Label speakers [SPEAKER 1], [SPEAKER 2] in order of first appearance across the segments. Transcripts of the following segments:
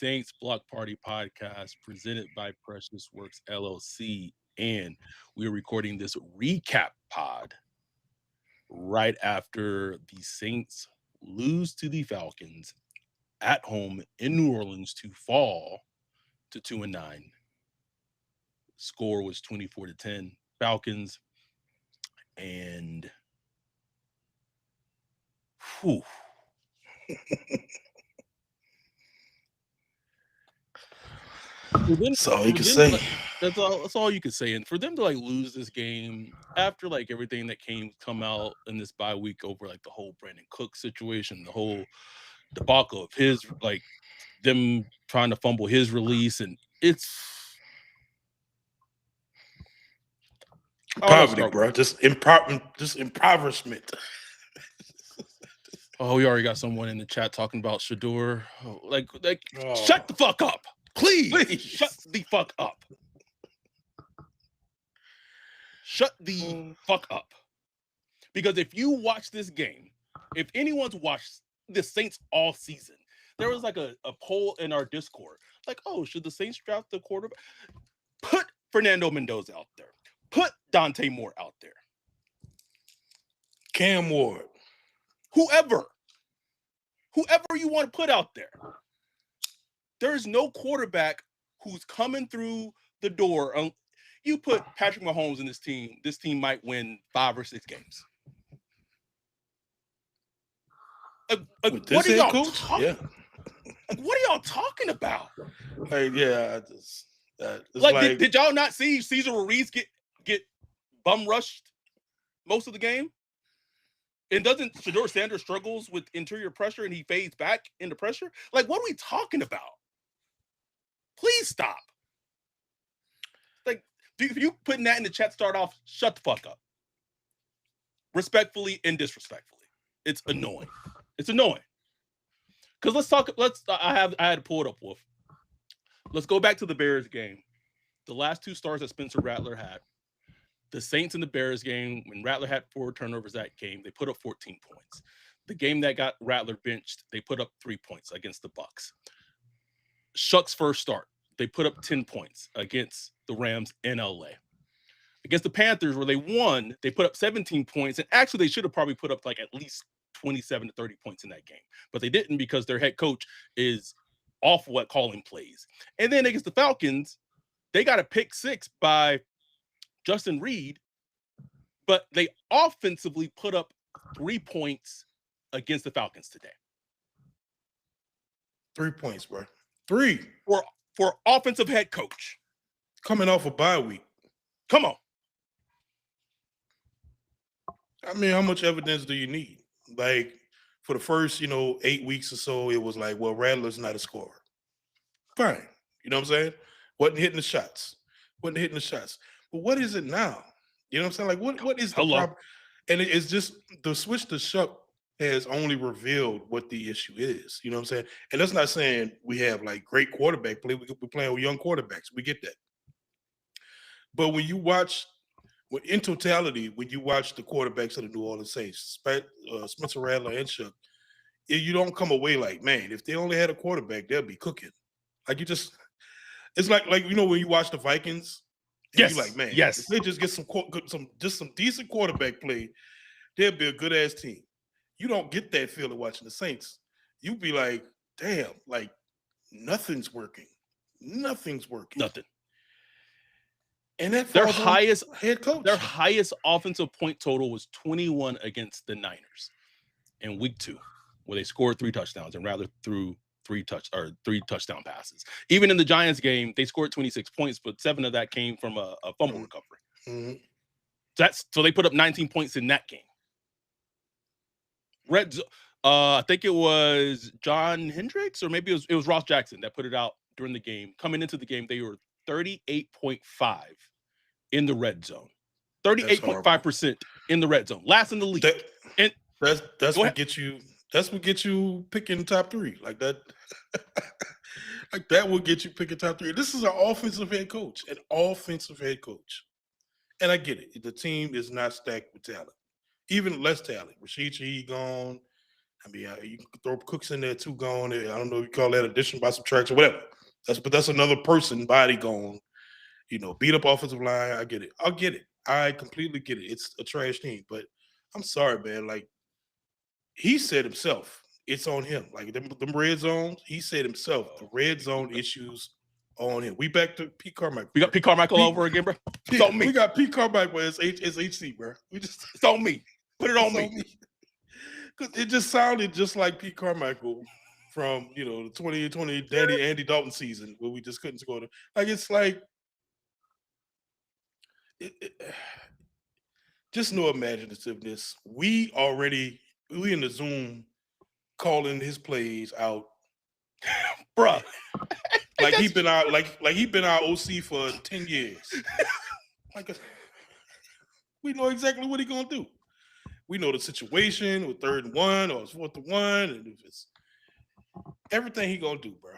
[SPEAKER 1] Saints Block Party podcast presented by Precious Works LLC. And we are recording this recap pod right after the Saints lose to the Falcons at home in New Orleans to fall to 2-9. Score was 24-10 Falcons. And whew, for them,
[SPEAKER 2] That's all you
[SPEAKER 1] for
[SPEAKER 2] can
[SPEAKER 1] them to
[SPEAKER 2] say.
[SPEAKER 1] like, that's all you could say. And for them to like lose this game after like everything that come out in this bye week over like the whole Brandon Cook situation, the whole debacle of his like them trying to fumble his release, and it's I don't know.
[SPEAKER 2] Poverty,
[SPEAKER 1] Start
[SPEAKER 2] bro. Just impoverishment.
[SPEAKER 1] Oh, we already got someone in the chat talking about Shador. Oh, like, shut
[SPEAKER 2] Oh,
[SPEAKER 1] the fuck up, please.
[SPEAKER 2] please.
[SPEAKER 1] Shut the fuck up. Shut the fuck up. Because if you watch this game, if anyone's watched the Saints all season, there was like a poll in our Discord, like, oh, should the Saints draft the quarterback? Put Fernando Mendoza out there. Put Dante Moore out there.
[SPEAKER 2] Cam Ward.
[SPEAKER 1] Whoever you want to put out there. There is no quarterback who's coming through the door. You put Patrick Mahomes in this team might win 5 or 6 games.
[SPEAKER 2] With this head coach? Yeah.
[SPEAKER 1] What are y'all talking about?
[SPEAKER 2] Like, yeah, it's
[SPEAKER 1] did y'all not see Cesar Ruiz get bum rushed most of the game? And doesn't Shador Sanders struggles with interior pressure and he fades back into pressure? Like, what are we talking about? Please stop. Like, if you putting that in the chat, start off, shut the fuck up. Respectfully and disrespectfully. It's annoying. It's annoying. Because I had to pull it up, Wolf. Let's go back to the Bears game. The last 2 stars that Spencer Rattler had. The Saints in the Bears game, when Rattler had 4 turnovers that game, they put up 14 points. The game that got Rattler benched, they put up 3 points against the Bucs. Shuck's first start, they put up 10 points against the Rams in LA. Against the Panthers, where they won, they put up 17 points. And actually, they should have probably put up like at least 27 to 30 points in that game. But they didn't because their head coach is awful at calling plays. And then against the Falcons, they got a pick 6 by Justin Reed, but they offensively put up 3 points against the Falcons today.
[SPEAKER 2] 3 points, bro. 3
[SPEAKER 1] for offensive head coach
[SPEAKER 2] coming off a bye week.
[SPEAKER 1] Come on.
[SPEAKER 2] I mean, how much evidence do you need? Like, for the first, 8 weeks or so, it was like, well, Rattler's not a scorer. Fine. You know what I'm saying? Wasn't hitting the shots. But what is it now? You know what I'm saying? Like, what is the problem? And it's just the switch to Shuck has only revealed what the issue is. You know what I'm saying? And that's not saying we have like great quarterback play. We're playing with young quarterbacks. We get that. But when you watch, in totality, when you watch the quarterbacks of the New Orleans Saints, Spencer Rattler and Shuck, you don't come away like, man, if they only had a quarterback, they'll be cooking. Like it's like when you watch the Vikings.
[SPEAKER 1] Yes.
[SPEAKER 2] You're like, man,
[SPEAKER 1] yes.
[SPEAKER 2] If they just get some decent quarterback play, they'll be a good ass team. You don't get that feeling watching the Saints. You be like, damn, like nothing's working. Nothing. And that
[SPEAKER 1] their highest
[SPEAKER 2] head coach.
[SPEAKER 1] Their highest offensive point total was 21 against the Niners in week 2, where they scored 3 touchdowns and Rattler threw 3 touchdown passes. Even in the Giants game, they scored 26 points, but 7 of that came from a fumble recovery.
[SPEAKER 2] Mm-hmm.
[SPEAKER 1] So they put up 19 points in that game. I think it was John Hendricks, or maybe it was Ross Jackson that put it out during the game. Coming into the game, they were 38.5 in the red zone. 38.5% in the red zone. Last in the league.
[SPEAKER 2] That's what gets you. That's what gets you picking top 3 like that. Like that will get you picking top 3. This is an offensive head coach, and I get it. The team is not stacked with talent, even less talent. Rashid Shaheed gone. I mean, you can throw Cooks in there too, gone. I don't know if you call that addition by subtraction, whatever. That's another person body gone. Beat up offensive line. I get it. I'll get it. I completely get it. It's a trash team, but I'm sorry, man. Like he said himself, it's on him. Like them red zones, he said himself, the red zone issues on him. We back to Pete Carmichael.
[SPEAKER 1] We got Pete Carmichael over again, bro. It's on me.
[SPEAKER 2] We got Pete Carmichael as HC, bro.
[SPEAKER 1] It's on me. Put it on me.
[SPEAKER 2] Because it just sounded just like Pete Carmichael from the 2020 Andy Dalton season where we just couldn't score. Like it's like just no imaginativeness. We in the Zoom calling his plays out,
[SPEAKER 1] bruh.
[SPEAKER 2] Like he been our OC for 10 years. We know exactly what he gonna do. We know the situation with 3rd and 1 or it's 4th and 1, and if it's everything he gonna do, bro.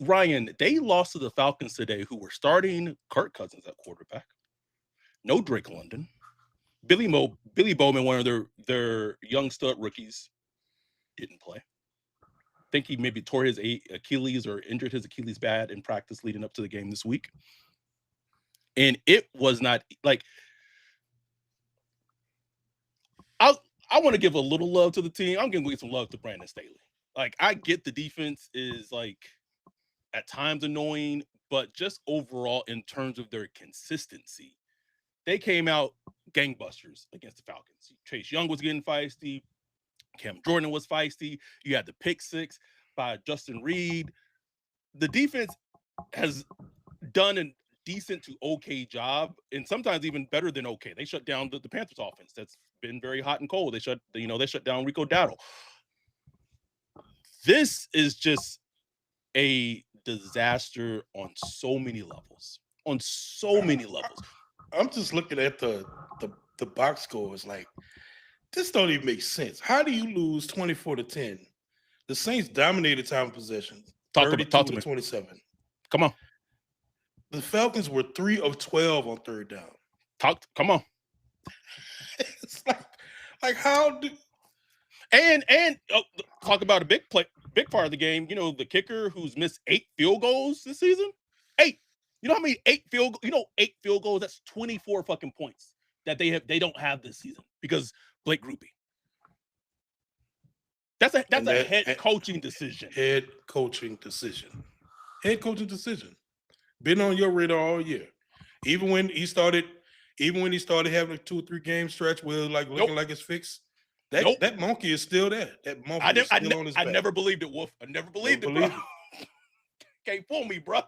[SPEAKER 1] Ryan, they lost to the Falcons today, who were starting Kirk Cousins at quarterback. No Drake London. Billy Bowman, one of their young stud rookies, didn't play. I think he maybe tore his Achilles or injured his Achilles bad in practice leading up to the game this week. And it was not like I want to give a little love to the team. I'm going to give some love to Brandon Staley. Like, I get the defense is like at times annoying, but just overall in terms of their consistency, they came out gangbusters against the Falcons. Chase Young was getting feisty. Cam Jordan was feisty. You had the pick 6 by Justin Reed. The defense has done a decent to okay job, and sometimes even better than okay. They shut down the Panthers offense. That's been very hot and cold. They shut down Rico Dowdle. This is just a disaster on so many levels. I'm
[SPEAKER 2] just looking at the box scores like this don't even make sense. How do you lose 24-10? The Saints dominated time of possession. 32-27.
[SPEAKER 1] Come on.
[SPEAKER 2] The Falcons were 3 of 12 on 3rd down.
[SPEAKER 1] Come on.
[SPEAKER 2] It's like how do
[SPEAKER 1] and talk about a big part of the game. The kicker who's missed 8 field goals this season. 8. You know how many 8 field goals? That's 24 fucking points that they don't have this season because Blake Grupe. That's a head coaching decision.
[SPEAKER 2] Head coaching decision. Been on your radar all year. Even when he started having a 2 or 3 game stretch where looking like it's fixed. That monkey is still there. That monkey is still on his back.
[SPEAKER 1] I never believed it, Wolf. I never believed it, bro. Can't fool me, bro.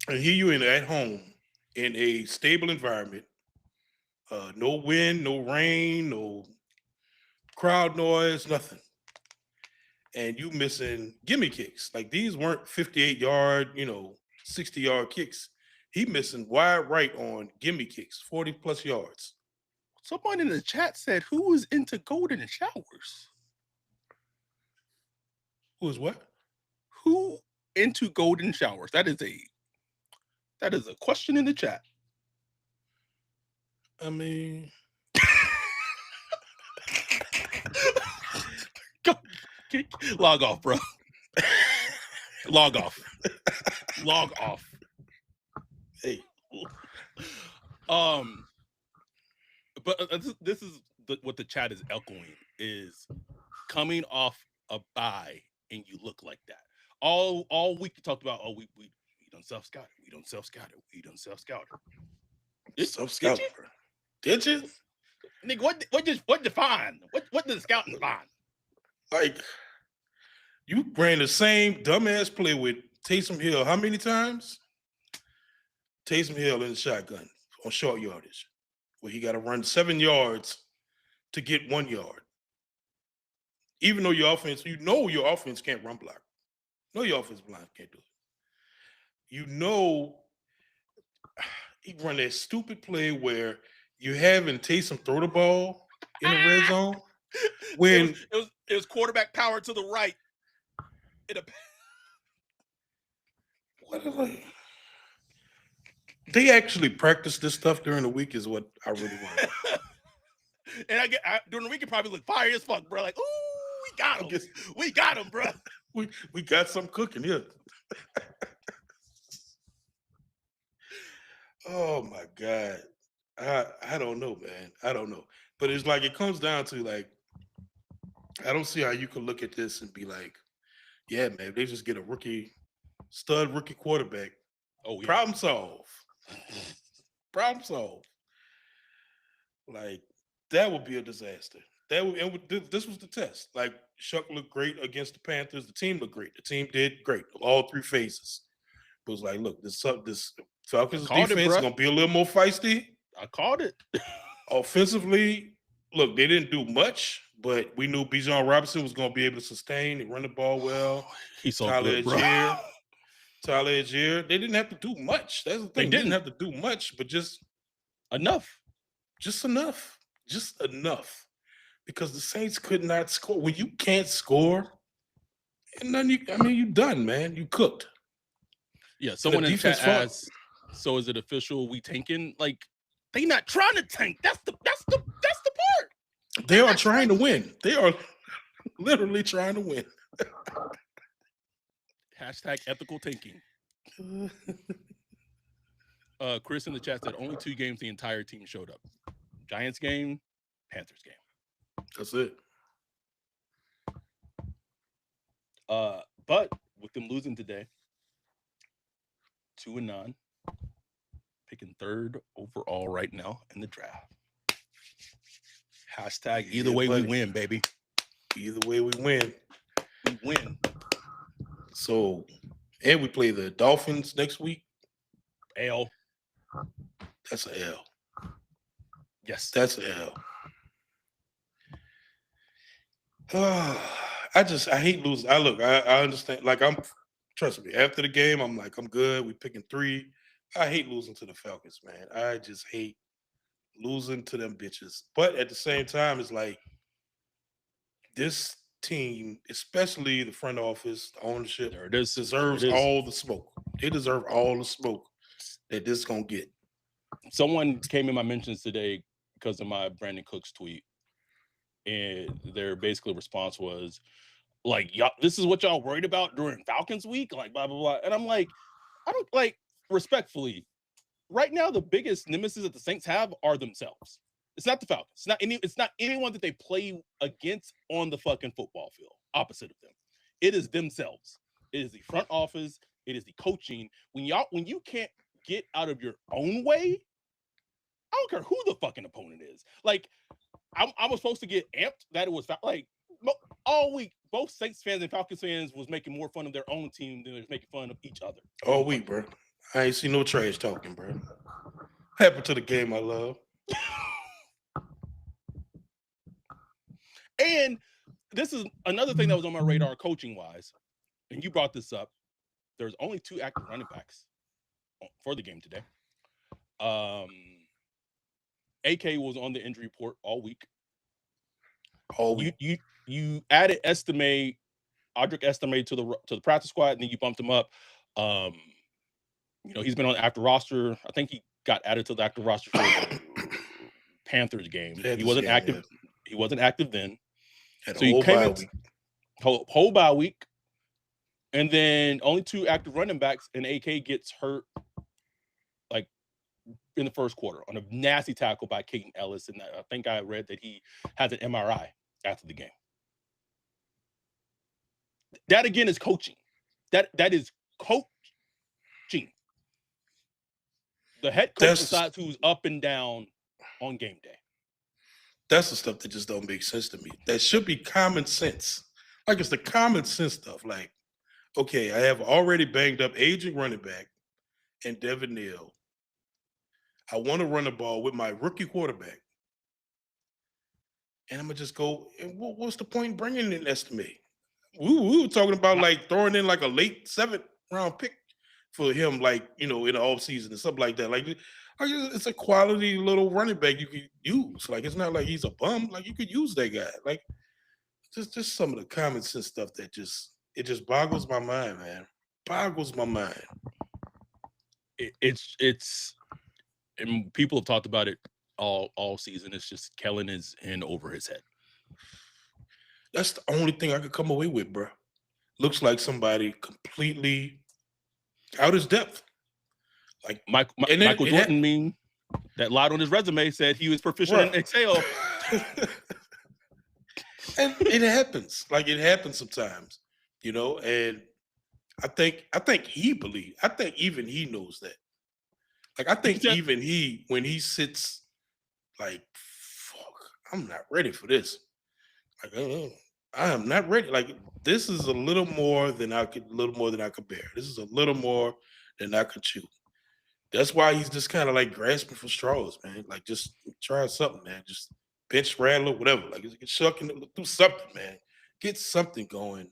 [SPEAKER 2] And here you at home in a stable environment. No wind, no rain, no crowd noise, nothing. And you missing gimme kicks. Like these weren't 58-yard, 60-yard kicks. He missing wide right on gimme kicks, 40+ yards.
[SPEAKER 1] Someone in the chat said, "Who is into golden showers?"
[SPEAKER 2] Who is what?
[SPEAKER 1] Who into golden showers? That is a question in the chat.
[SPEAKER 2] I mean,
[SPEAKER 1] log off, bro. Log off.
[SPEAKER 2] Hey.
[SPEAKER 1] But this is what the chat is echoing is coming off a bye and you look like that. All week you talked about, we done self-scouted. We done self-scouted.
[SPEAKER 2] Self-scouted. Did you?
[SPEAKER 1] Nigga, what did you find? What did the scouting find?
[SPEAKER 2] Like, you ran the same dumbass play with Taysom Hill how many times? Taysom Hill in the shotgun on short yardage, where he got to run 7 yards to get 1 yard. Even though your offense can't run block. No, your offensive line can't do it. He run that stupid play where you having Taysom throw the ball in the red zone. When
[SPEAKER 1] it was quarterback power to the right.
[SPEAKER 2] They actually practice this stuff during the week is what I really want.
[SPEAKER 1] And during the week it probably look fire as fuck, bro. Like, ooh, we got him. We got him, bro.
[SPEAKER 2] We got some cooking here. Oh my God. I don't know, man. I don't know. But it's like it comes down to like, I don't see how you can look at this and be like, yeah, man, they just get a rookie quarterback.
[SPEAKER 1] Oh, yeah.
[SPEAKER 2] Problem solved. Problem solved. Like, that would be a disaster. This was the test. Like, Shuck looked great against the Panthers. The team looked great. The team did great all three phases. But it was like, look, this Falcons defense is gonna be a little more feisty.
[SPEAKER 1] I called it.
[SPEAKER 2] Offensively, look, they didn't do much, but we knew Bijan Robinson was gonna be able to sustain and run the ball well.
[SPEAKER 1] He's so good, bro.
[SPEAKER 2] Tyler Algier, they didn't have to do much. That's the thing. They didn't have to do much, but just
[SPEAKER 1] enough.
[SPEAKER 2] Just enough. Just enough. Because the Saints could not score. When you can't score, and then you're done, man. You cooked.
[SPEAKER 1] Yeah, someone in the chat asked, so is it official we tanking? Like, they not trying to tank. That's the part.
[SPEAKER 2] They are trying to win. They are literally trying to win.
[SPEAKER 1] Hashtag ethical tanking. Chris in the chat said only 2 games the entire team showed up. Giants game, Panthers game.
[SPEAKER 2] That's it.
[SPEAKER 1] But with them losing today, 2-9, picking 3rd overall right now in the draft. Hashtag either way we win, baby.
[SPEAKER 2] Either way we win.
[SPEAKER 1] We win.
[SPEAKER 2] So, and we play the Dolphins next week.
[SPEAKER 1] L.
[SPEAKER 2] That's an L.
[SPEAKER 1] Yes.
[SPEAKER 2] That's an L. I hate losing. I understand. Like, trust me, after the game, I'm like, I'm good. We picking 3. I hate losing to the Falcons, man. I just hate losing to them bitches. But at the same time, it's like this team, especially the front office, the ownership, deserves all the smoke. They deserve all the smoke that this is going to get.
[SPEAKER 1] Someone came in my mentions today because of my Brandin Cooks tweet. And their basically response was like, y'all, this is what y'all worried about during Falcons week? Like, blah, blah, blah. And I'm like, I don't like, respectfully, right now, the biggest nemesis that the Saints have are themselves. It's not the Falcons. It's not anyone that they play against on the fucking football field, opposite of them. It is themselves. It is the front office. It is the coaching. When you can't get out of your own way, I don't care who the fucking opponent is. Like, I was supposed to get amped that it was like all week. Both Saints fans and Falcons fans was making more fun of their own team than they was making fun of each other.
[SPEAKER 2] All week, bro. I ain't seen no trash talking, bro. What happened to the game I love?
[SPEAKER 1] And this is another thing that was on my radar coaching wise. And you brought this up. There's only 2 active running backs for the game today. AK was on the injury report all week. You added Audric Estime to the practice squad, and then you bumped him up. He's been on the active roster. I think he got added to the active roster for the Panthers game. He wasn't active. Yeah. He wasn't active then.
[SPEAKER 2] So he came in
[SPEAKER 1] whole bye week, and then only 2 active running backs, and AK gets hurt like in the first quarter on a nasty tackle by Caden Ellis, and I think I read that he has an MRI after the game. That again is coaching. That is coaching. The head coach decides who's up and down on game day.
[SPEAKER 2] That's the stuff that just don't make sense to me. That should be common sense. Like, it's the common sense stuff. Like, okay, I have already banged up aging running back and Devin Neal. I want to run the ball with my rookie quarterback. And I'm going to just go, and what's the point in bringing in Estime? We were talking about, like, throwing in, like, a late 7th round pick for him, like, in the offseason and something like that. Like, it's a quality little running back you could use. Like, it's not like he's a bum. Like, you could use that guy. Like, just some of the common sense stuff that just boggles my mind, man. Boggles my mind.
[SPEAKER 1] It's and people have talked about it all season. It's just Kellen is in over his head.
[SPEAKER 2] That's the only thing I could come away with, bro. Looks like somebody completely out his depth. Like
[SPEAKER 1] Michael Jordan meme that lied on his resume said he was proficient in Excel.
[SPEAKER 2] And it happens. Like it happens sometimes, you know. And I think even he knows that. Like I think even he, when he sits, like, fuck, I'm not ready for this. Like I am not ready. Like this is a little more than I could bear. This is a little more than I could chew. That's why he's just kind of like grasping for straws, man. Like just try something, man. Just bench Rattler, whatever. Like do something, man. Get something going.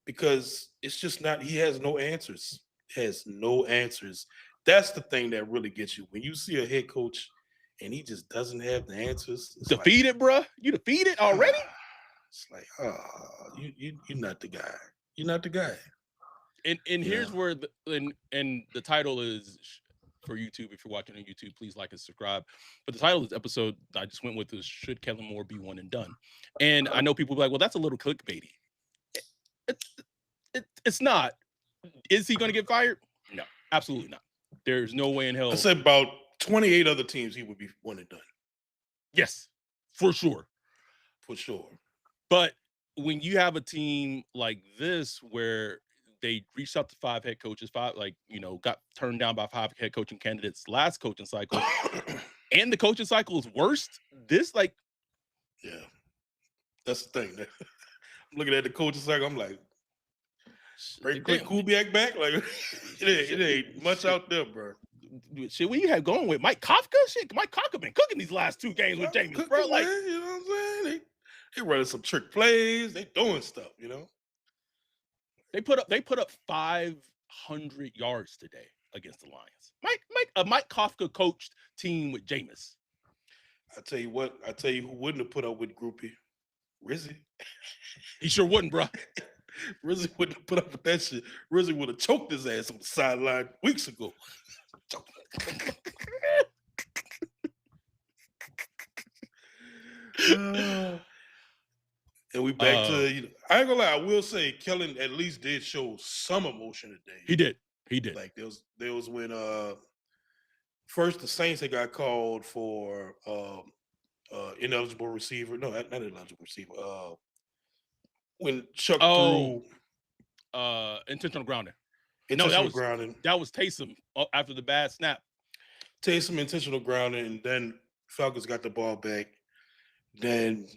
[SPEAKER 2] Because it's just not, he has no answers. Has no answers. That's the thing that really gets you. When you see a head coach and he just doesn't have the answers.
[SPEAKER 1] Defeated, like, bruh. You defeated already?
[SPEAKER 2] It's like, you're not the guy. You're not the guy.
[SPEAKER 1] And here's where the title is for YouTube. If you're watching on YouTube, please like and subscribe. But the title of this episode I just went with is "Should Kellen Moore be one and done?" And I know people will be like, well, that's a little clickbaity. It's not. Is he going to get fired? No, absolutely not. There's no way in hell.
[SPEAKER 2] I said about 28 other teams he would be one and done.
[SPEAKER 1] Yes, for sure.
[SPEAKER 2] For sure.
[SPEAKER 1] But when you have a team like this where they reached out to 5 head coaches, got turned down by 5 head coaching candidates last coaching cycle, and the coaching cycle is worst,
[SPEAKER 2] yeah, that's the thing. I'm looking at the coaching cycle, I'm like, great Kubiak back? Like, it ain't much out there, bro.
[SPEAKER 1] Shit, what you have going with Mike Kafka? Shit, Mike Kafka been cooking these last 2 games with Jameis, bro. Like,
[SPEAKER 2] you know what I'm saying? They running some trick plays. They doing stuff, you know.
[SPEAKER 1] They put up 500 yards today against the Lions. Mike Kafka coached team with Jameis.
[SPEAKER 2] I tell you who wouldn't have put up with Groupie? Rizzy.
[SPEAKER 1] He sure wouldn't, bro.
[SPEAKER 2] Rizzy wouldn't have put up with that shit. Rizzy would have choked his ass on the sideline weeks ago. And we back to, I ain't gonna lie, I will say Kellen at least did show some emotion today.
[SPEAKER 1] He did.
[SPEAKER 2] Like there was when first the Saints had got called for ineligible receiver. No, not ineligible receiver. When Chuck threw
[SPEAKER 1] intentional grounding.
[SPEAKER 2] Grounding.
[SPEAKER 1] That was Taysom after the bad snap.
[SPEAKER 2] Taysom intentional grounding, and then Falcons got the ball back. Then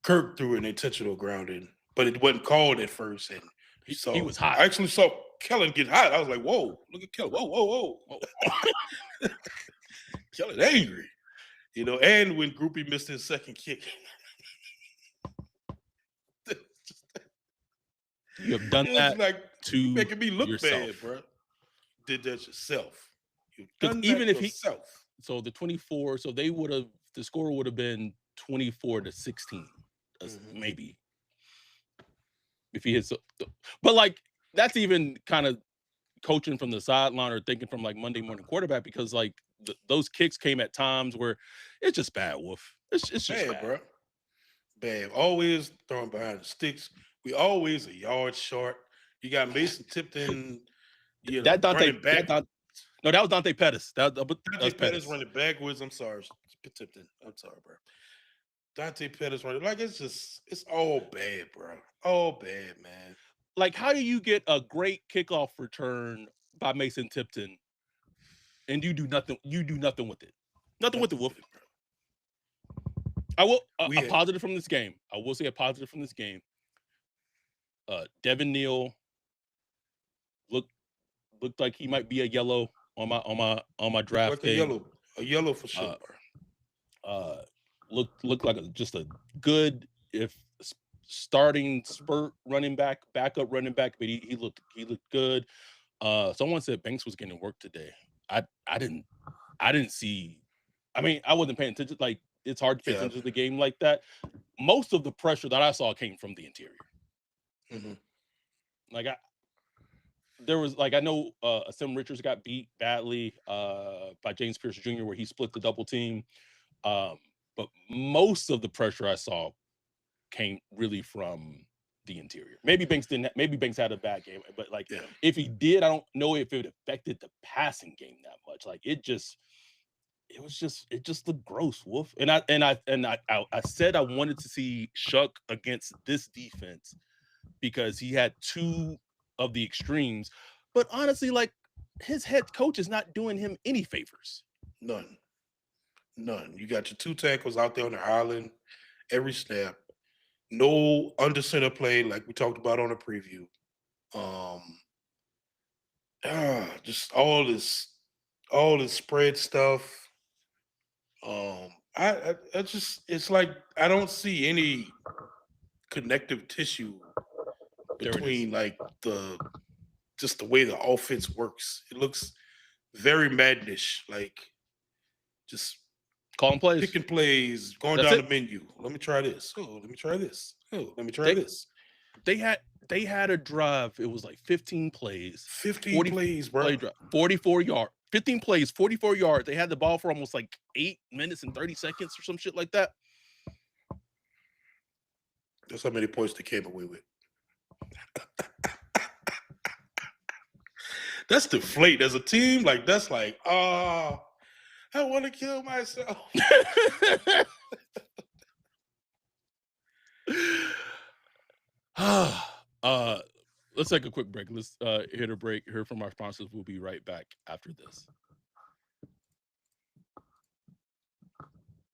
[SPEAKER 2] Kirk threw an intentional grounding, but it wasn't called at first, and
[SPEAKER 1] he was hot.
[SPEAKER 2] I actually saw Kellen get hot. I was like, "Whoa, look at Kellen! Whoa!" Kellen angry, you know. And when Groupie missed his second kick,
[SPEAKER 1] you have done that
[SPEAKER 2] like
[SPEAKER 1] to
[SPEAKER 2] making me look
[SPEAKER 1] yourself.
[SPEAKER 2] bad, bro. Did that yourself? You've done
[SPEAKER 1] even
[SPEAKER 2] that
[SPEAKER 1] if
[SPEAKER 2] yourself.
[SPEAKER 1] So the 24. So the score would have been 24-16, maybe. If he hits, but like that's even kind of coaching from the sideline or thinking from like Monday morning quarterback, because like those kicks came at times where it's just bad, Wolf. It's just bad,
[SPEAKER 2] bro. Bad. Always throwing behind the sticks. We always a yard short. You got Mason Tipton.
[SPEAKER 1] That Dante back. That was Dante Pettis. Dante
[SPEAKER 2] Pettis running backwards. I'm sorry, Tipton. I'm sorry, bro. Dante Pettis running, like, it's all bad, bro. All bad, man.
[SPEAKER 1] Like, how do you get a great kickoff return by Mason Tipton and you do nothing? You do nothing with it. Nothing with it, Wolf. I will a positive from this game. I will say a positive from this game. Devin Neal looked like he might be a yellow on my draft day.
[SPEAKER 2] A yellow for sure.
[SPEAKER 1] Looked like just a good starting spurt running back, backup running back, but he looked good. Someone said Banks was getting work today. I didn't see. I mean, I wasn't paying attention. Like, it's hard to pay attention to the game like that. Most of the pressure that I saw came from the interior.
[SPEAKER 2] Mm-hmm.
[SPEAKER 1] Like there was like I know Sim Richards got beat badly by James Pierce Jr. where he split the double team. But most of the pressure I saw came really from the interior. Maybe Banks didn't. Maybe Banks had a bad game, but like if he did, I don't know if it affected the passing game that much. Like it just looked gross, Wolf. And I said I wanted to see Shuck against this defense because he had two of the extremes. But honestly, like his head coach is not doing him any favors.
[SPEAKER 2] None. You got your two tackles out there on the island every snap. No under center play like we talked about on the preview. Just all this spread stuff. I just it's like I don't see any connective tissue between like the way the offense works. It looks very madnish, like just
[SPEAKER 1] calling plays,
[SPEAKER 2] picking plays, going down the menu. Let me try this. Oh, let me try this. Oh, let me try this.
[SPEAKER 1] They had a drive. It was like 15 plays.
[SPEAKER 2] 15 plays, bro.
[SPEAKER 1] 44 yards. 15 plays, 44 yards. They had the ball for almost like 8 minutes and 30 seconds or some shit like that.
[SPEAKER 2] That's how many points they came away with. That's deflate as a team. Like that's like, I want to kill myself.
[SPEAKER 1] Let's take a quick break. Let's hit a break. Hear from our sponsors. We'll be right back after this.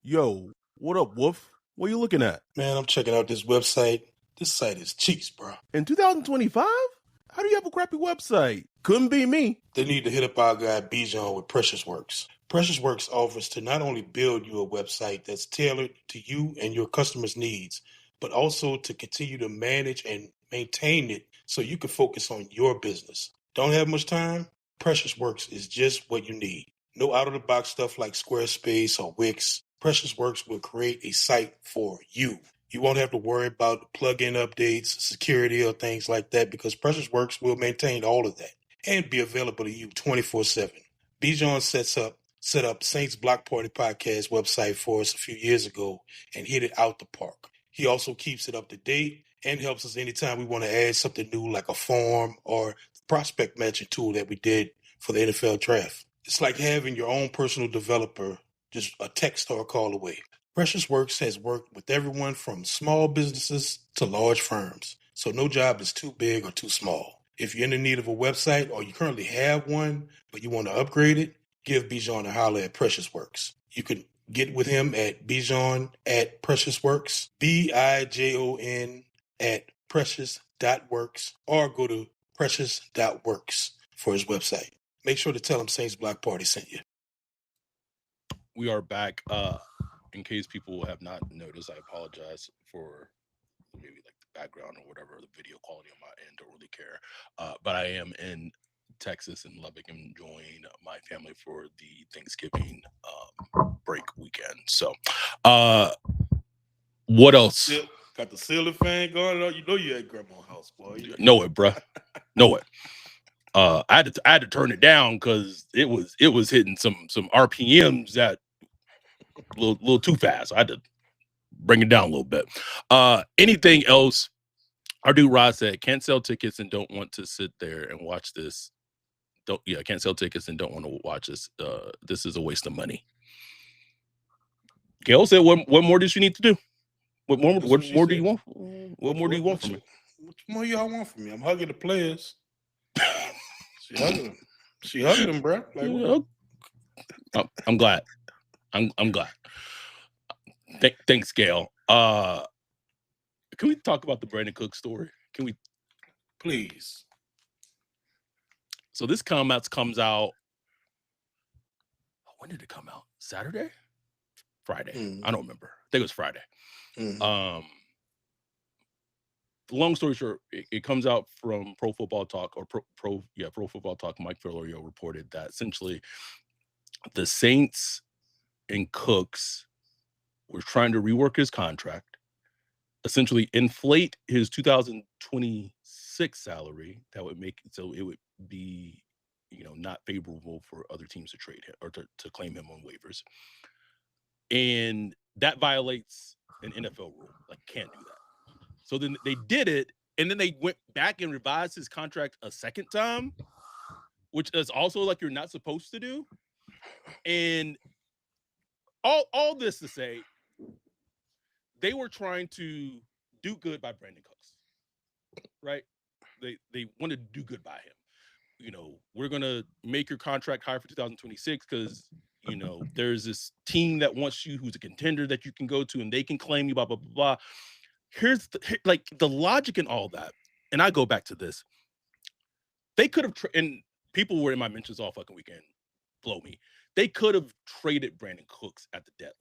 [SPEAKER 3] Yo, what up, Wolf? What are you looking at?
[SPEAKER 2] Man, I'm checking out this website. This site is cheeks, bro.
[SPEAKER 3] In 2025? How do you have a crappy website? Couldn't be me.
[SPEAKER 2] They need to hit up our guy Bijan with Precious Works. Precious Works offers to not only build you a website that's tailored to you and your customers' needs, but also to continue to manage and maintain it so you can focus on your business. Don't have much time? Precious Works is just what you need. No out-of-the-box stuff like Squarespace or Wix. Precious Works will create a site for you. You won't have to worry about plugin updates, security, or things like that because Precious Works will maintain all of that and be available to you 24/7. Bijan set up Saints Block Party Podcast website for us a few years ago and hit it out the park. He also keeps it up to date and helps us anytime we want to add something new like a form or prospect matching tool that we did for the NFL draft. It's like having your own personal developer just a text or a call away. Precious Works has worked with everyone from small businesses to large firms, so no job is too big or too small. If you're in need of a website or you currently have one, but you want to upgrade it, give Bijan a holler at Precious Works. You can get with him at Bijan at Precious Works, BIJON at precious.works, or go to precious.works for his website. Make sure to tell him Saints Block Party sent you.
[SPEAKER 1] We are back. In case people have not noticed, I apologize for maybe like the background or whatever, the video quality on my end. Don't really care. But I am in Texas and Lubbock and enjoying my family for the Thanksgiving break weekend. So, what else?
[SPEAKER 2] Got the ceiling fan going on. You know you at grandma's house, boy.
[SPEAKER 1] Know it, bruh. Know it. I had to turn it down because it was hitting some RPMs that a little too fast. So I had to bring it down a little bit. Anything else? Our dude Rod said can't sell tickets and don't want to sit there and watch this. Can't sell tickets and don't want to watch this. This is a waste of money. Gail said, "What more does she need to do? What more do you want? What more do you want from me?
[SPEAKER 2] What more y'all want from me? I'm hugging the players. She hugging them, bro. Like,
[SPEAKER 1] I'm glad. I'm glad. Thanks, Gail. Can we talk about the Brandin Cook story? Can we,
[SPEAKER 2] please?
[SPEAKER 1] So this comes out. When did it come out? Saturday? Friday?
[SPEAKER 2] Mm-hmm.
[SPEAKER 1] I don't remember. I think it was Friday.
[SPEAKER 2] Mm-hmm.
[SPEAKER 1] Long story short, it comes out from Pro Football Talk or Pro Football Talk. Mike Florio reported that essentially the Saints and Cooks were trying to rework his contract, essentially inflate his 2026 6 salary that would make it so it would be, not favorable for other teams to trade him or to claim him on waivers. And that violates an NFL rule. Like, can't do that. So then they did it, and then they went back and revised his contract a second time, which is also like you're not supposed to do. And all this to say, they were trying to do good by Brandin Cooks, right? They wanted to do good by him. We're gonna make your contract higher for 2026 because there's this team that wants you who's a contender that you can go to and they can claim you, blah blah blah blah. Here's the logic in all that, and I go back to this. They could have and people were in my mentions all fucking weekend, blow me. They could have traded Brandin Cooks at the deadline.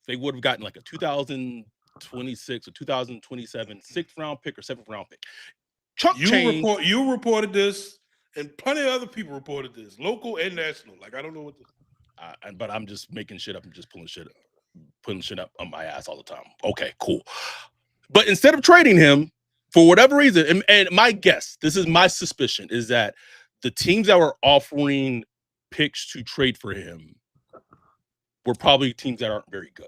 [SPEAKER 1] They would have gotten like a 2026 or 2027 6th round pick or 7th round pick.
[SPEAKER 2] You reported this, and plenty of other people reported this, local and national. Like, I don't know what this.
[SPEAKER 1] But I'm just making shit up and just putting shit up on my ass all the time. Okay, cool. But instead of trading him, for whatever reason, and my guess, this is my suspicion, is that the teams that were offering picks to trade for him were probably teams that aren't very good.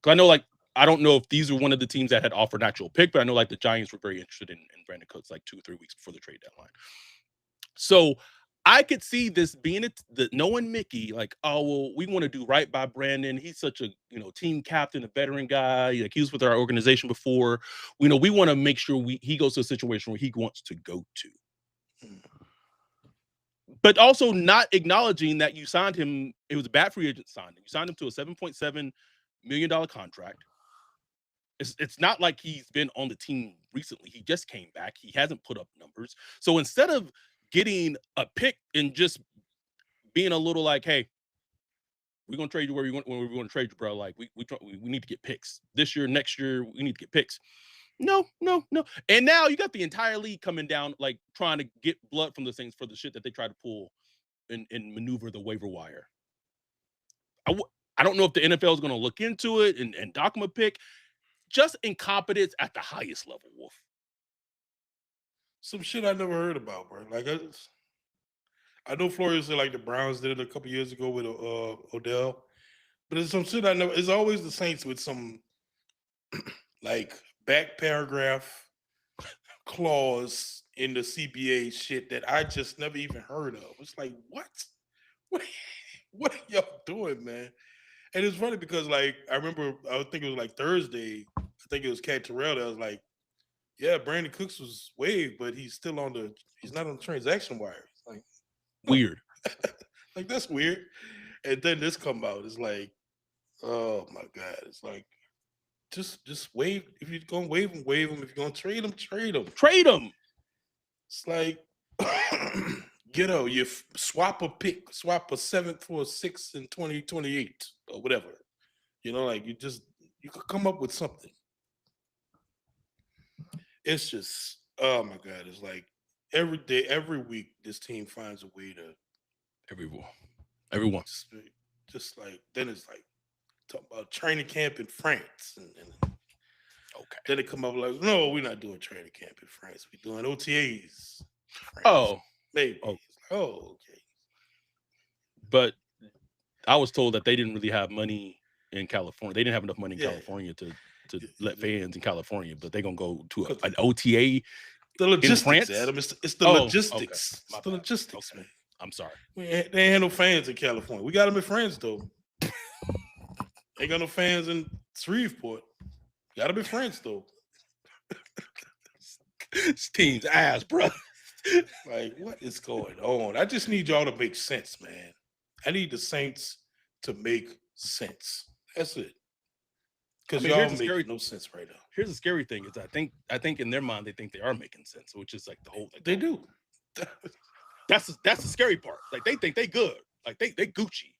[SPEAKER 1] Because I know, I don't know if these are one of the teams that had offered an actual pick, but I know the Giants were very interested in Brandin Cooks 2 or 3 weeks before the trade deadline. So I could see this being knowing Mickey, oh, well, we want to do right by Brandin. He's such a team captain, a veteran guy. He was with our organization before. We want to make sure he goes to a situation where he wants to go to. But also not acknowledging that you signed him. It was a bad free agent signing. You signed him to a $7.7 million contract. It's not like he's been on the team recently. He just came back. He hasn't put up numbers. So instead of getting a pick and just being a little hey, we're gonna trade you where we're going to trade you, bro. We need to get picks this year, next year. We need to get picks. No. And now you got the entire league coming down, trying to get blood from the Saints for the shit that they try to pull and maneuver the waiver wire. I don't know if the NFL is going to look into it and dock him a pick. Just incompetence at the highest level, Wolf.
[SPEAKER 2] Some shit I never heard about, bro. I know Flores said the Browns did it a couple years ago with Odell, but it's some shit I never. It's always the Saints with some back paragraph clause in the CBA shit that I just never even heard of. It's what are y'all doing, man? And it's funny because I remember I think it was Thursday. I think it was Cat Terrell that was yeah, Brandin Cooks was waived, but he's not on the transaction wire.
[SPEAKER 1] Weird.
[SPEAKER 2] That's weird. And then this come out. It's oh my God. It's just waive. If you're gonna waive him, waive him. If you're gonna trade him, trade him.
[SPEAKER 1] Trade him.
[SPEAKER 2] It's you swap a 7th for a 6 in 2028 or whatever. You could come up with something. It's just, oh my God, it's every day, every week, this team finds a way to
[SPEAKER 1] everyone.
[SPEAKER 2] Just then it's talk about training camp in France, and
[SPEAKER 1] okay,
[SPEAKER 2] then they come up no, we're not doing training camp in France. We're doing OTAs.
[SPEAKER 1] Oh,
[SPEAKER 2] maybe.
[SPEAKER 1] Oh, okay. But I was told that they didn't really have money in California. They didn't have enough money in California to let fans in California, but they're gonna go to an OTA.
[SPEAKER 2] The logistics,
[SPEAKER 1] in France?
[SPEAKER 2] Adam. It's the logistics.
[SPEAKER 1] Okay.
[SPEAKER 2] It's the logistics,
[SPEAKER 1] okay.
[SPEAKER 2] Man.
[SPEAKER 1] I'm sorry.
[SPEAKER 2] They ain't had no fans in California. We got them in France though. Ain't got no fans in Shreveport. Got them in France though.
[SPEAKER 1] This team's ass, bro.
[SPEAKER 2] What is going on? I just need y'all to make sense, man. I need the Saints to make sense. That's it. Because y'all make no sense right now.
[SPEAKER 1] Here's the scary thing: is I think in their mind they think they are making sense, which is the whole.
[SPEAKER 2] They do.
[SPEAKER 1] That's the scary part. They think they good. They Gucci.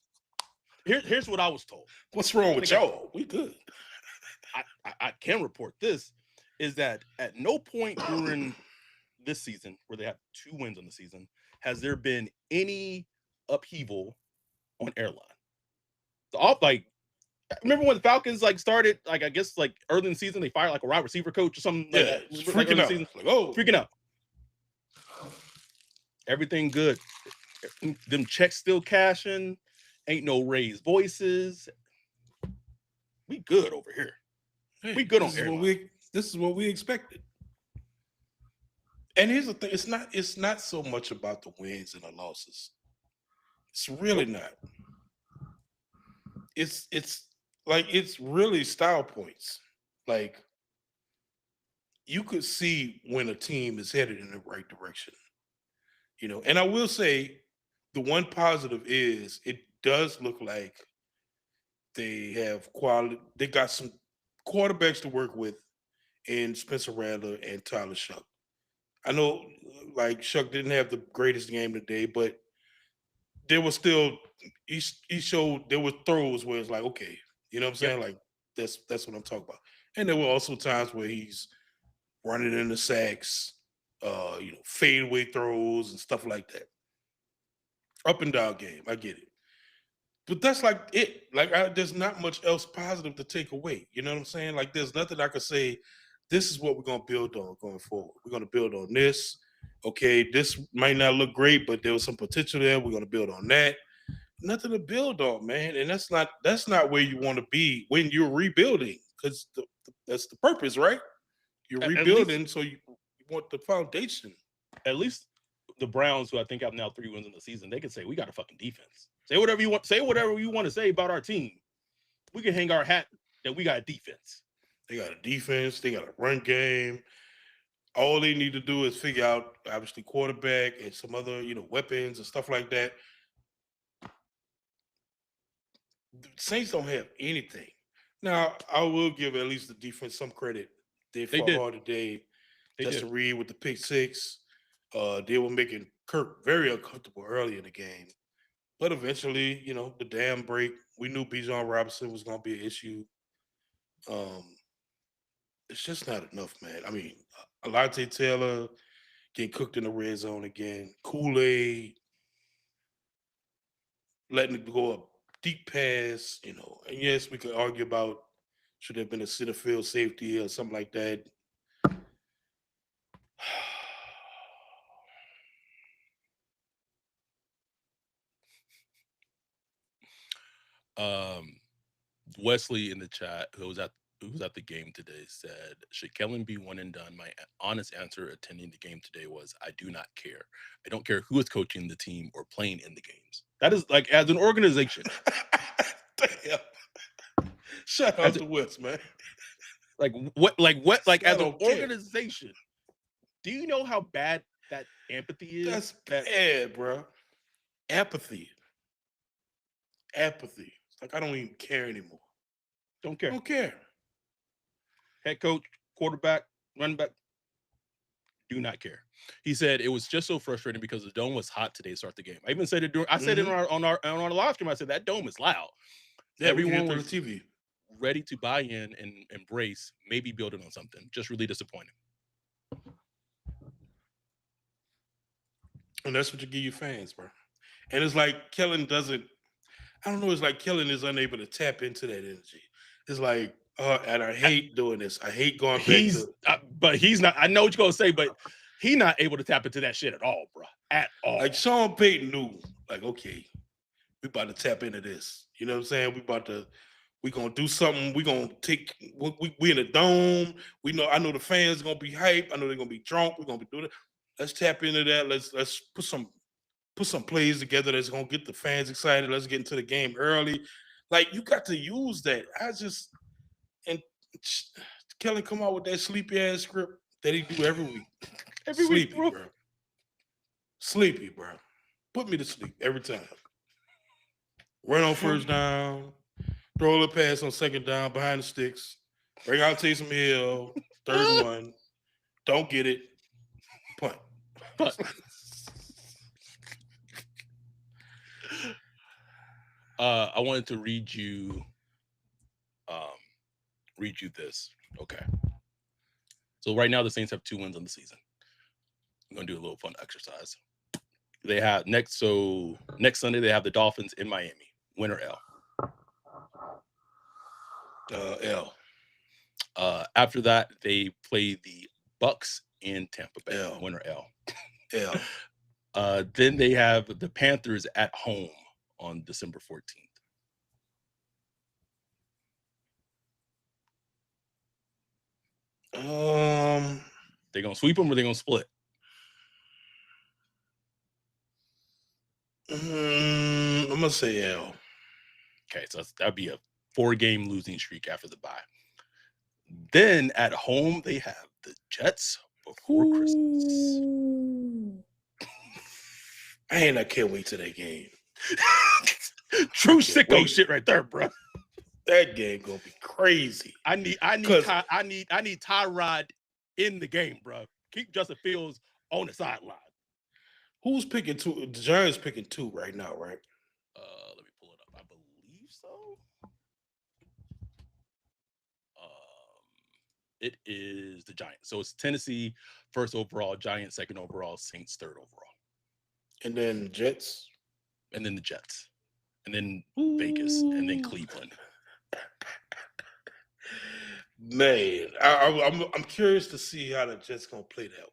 [SPEAKER 1] Here's what I was told.
[SPEAKER 2] What's wrong with y'all? We good.
[SPEAKER 1] I can report this is that at no point during this season, where they have 2 wins on the season, has there been any upheaval on airline. Remember when the Falcons like started, like I guess like early in the season, they fired like a wide receiver coach or something like that.
[SPEAKER 2] It's
[SPEAKER 1] Like,
[SPEAKER 2] freaking out.
[SPEAKER 1] Season,
[SPEAKER 2] like, oh,
[SPEAKER 1] freaking out. Everything good. Them checks still cashing. Ain't no raised voices. We good over here.
[SPEAKER 2] hey,
[SPEAKER 1] We good
[SPEAKER 2] this
[SPEAKER 1] on
[SPEAKER 2] is
[SPEAKER 1] airline.
[SPEAKER 2] this is what we expected. And here's the thing: it's not so much about the wins and the losses. It's really not. It's like it's really style points. Like you could see when a team is headed in the right direction. And I will say the one positive is it does look like they have quality. They got some quarterbacks to work with in Spencer Rattler and Tyler Shuck. I know, like Shuck didn't have the greatest game today, but there was still he showed there were throws where it's like, okay, you know what I'm saying? Like that's what I'm talking about. And there were also times where he's running into sacks, fadeaway throws and stuff like that. Up and down game, I get it. But that's like it. Like there's not much else positive to take away. You know what I'm saying? Like there's nothing I could say. This is what we're gonna build on going forward. We're gonna build on this. Okay, this might not look great, but there was some potential there. We're gonna build on that. Nothing to build on, man. And that's not where you want to be when you're rebuilding, because that's the purpose, right? You're rebuilding, so you want the foundation.
[SPEAKER 1] At least the Browns, who I think have now 3 wins in the season, they can say we got a fucking defense. Say whatever you want. Say whatever you want to say about our team. We can hang our hat that we got a defense.
[SPEAKER 2] They got a defense. They got a run game. All they need to do is figure out, obviously, quarterback and some other, weapons and stuff like that. The Saints don't have anything. Now, I will give at least the defense some credit. They fought hard today. Justin Reed with the pick six. They were making Kirk very uncomfortable early in the game. But eventually, the dam break. We knew Bijan Robinson was going to be an issue. It's just not enough, man. I mean, Alante Taylor getting cooked in the red zone again. Kool-Aid letting it go a deep pass, And yes, we could argue about should have been a center field safety or something like that.
[SPEAKER 1] Wesley in the chat, who was at the game today, said, should Kellen be one and done? My honest answer attending the game today was, I do not care. I don't care who is coaching the team or playing in the games. That is like, as an organization.
[SPEAKER 2] Damn. Shout out to West, man.
[SPEAKER 1] Like as an organization, do you know how bad that empathy is?
[SPEAKER 2] That's bad, bro. Apathy. It's like I don't even care anymore.
[SPEAKER 1] Don't care.
[SPEAKER 2] Don't care.
[SPEAKER 1] Head coach, quarterback, running back, do not care. He said it was just so frustrating because the dome was hot today to start the game. I even said it during. I said it on our live stream. I said that dome is loud.
[SPEAKER 2] Yeah,
[SPEAKER 1] everyone
[SPEAKER 2] was
[SPEAKER 1] was
[SPEAKER 2] TV.
[SPEAKER 1] ready to buy in and embrace, maybe building on something. Just really disappointing.
[SPEAKER 2] And that's what you give your fans, bro. And it's like Kellen doesn't. I don't know. It's like Kellen is unable to tap into that energy. It's like, and I hate doing this. I hate going back
[SPEAKER 1] but he's not. I know what you're gonna say, but he's not able to tap into that shit at all, bro. At all.
[SPEAKER 2] Like Sean Payton knew, like, okay, we about to tap into this. You know what I'm saying? We gonna do something. We gonna take. We in a dome. I know the fans are gonna be hyped. I know they're gonna be drunk. We're gonna be doing it. Let's tap into that. Let's put some plays together that's gonna get the fans excited. Let's get into the game early. Like you got to use that. And Kellen come out with that sleepy ass script that he do every week.
[SPEAKER 1] Sleepy, bro.
[SPEAKER 2] Sleepy, bro. Put me to sleep every time. Run on first down, throw a little pass on second down behind the sticks, bring out Taysom Hill, third and 1, don't get it, punt.
[SPEAKER 1] I wanted to read you this. Okay. So right now the Saints have 2 wins on the season. I'm gonna do a little fun exercise. They have next Sunday they have the Dolphins in Miami. Win or L?
[SPEAKER 2] L.
[SPEAKER 1] After that, they play the Bucks in Tampa Bay.
[SPEAKER 2] L.
[SPEAKER 1] Winner L.
[SPEAKER 2] L.
[SPEAKER 1] Then they have the Panthers at home on December 14th. They gonna sweep them or they gonna split?
[SPEAKER 2] I'm gonna say L.
[SPEAKER 1] Okay, so that'd be a 4-game losing streak after the bye. Then at home they have the Jets before Christmas.
[SPEAKER 2] Man, I can't wait till that game.
[SPEAKER 1] True sicko shit right there, bro.
[SPEAKER 2] That game gonna be crazy.
[SPEAKER 1] I need Tyrod in the game, bro. Keep Justin Fields on the sideline.
[SPEAKER 2] Who's picking 2? The Giants picking 2 right now, right?
[SPEAKER 1] Let me pull it up. I believe so. It is the Giants. So it's Tennessee first overall, Giants second overall, Saints third overall.
[SPEAKER 2] And then Jets.
[SPEAKER 1] And then the Jets. And then Vegas. And then Cleveland.
[SPEAKER 2] Man, I'm curious to see how the Jets gonna play that one.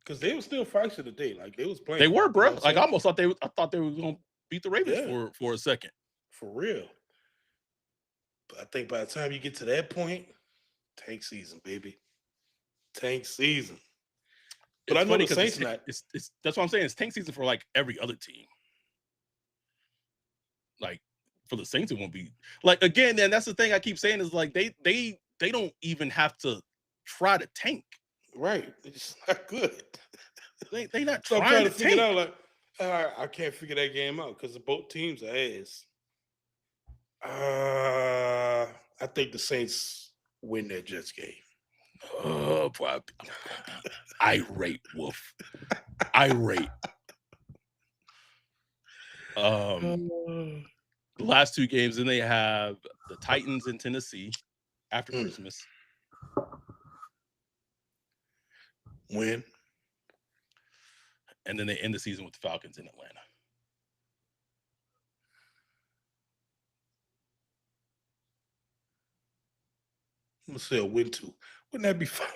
[SPEAKER 2] Because they were still fighting today. Like they was playing.
[SPEAKER 1] They were, bro. Like I almost thought I thought they were gonna beat the Ravens for a second.
[SPEAKER 2] For real. But I think by the time you get to that point, tank season, baby. Tank season. But I know the Saints not.
[SPEAKER 1] It's that's what I'm saying. It's tank season for like every other team. Like for the Saints, it won't be like again. And that's the thing I keep saying is like they don't even have to try to tank.
[SPEAKER 2] Right, it's not good.
[SPEAKER 1] They not
[SPEAKER 2] so
[SPEAKER 1] trying to
[SPEAKER 2] figure it out. Like I can't figure that game out because both teams are ass. I think the Saints win that Jets game.
[SPEAKER 1] Oh, boy, irate Wolf. Irate. The last 2 games, then they have the Titans in Tennessee after Christmas.
[SPEAKER 2] Win.
[SPEAKER 1] And then they end the season with the Falcons in Atlanta.
[SPEAKER 2] I'm gonna say a win 2. Wouldn't that be fun?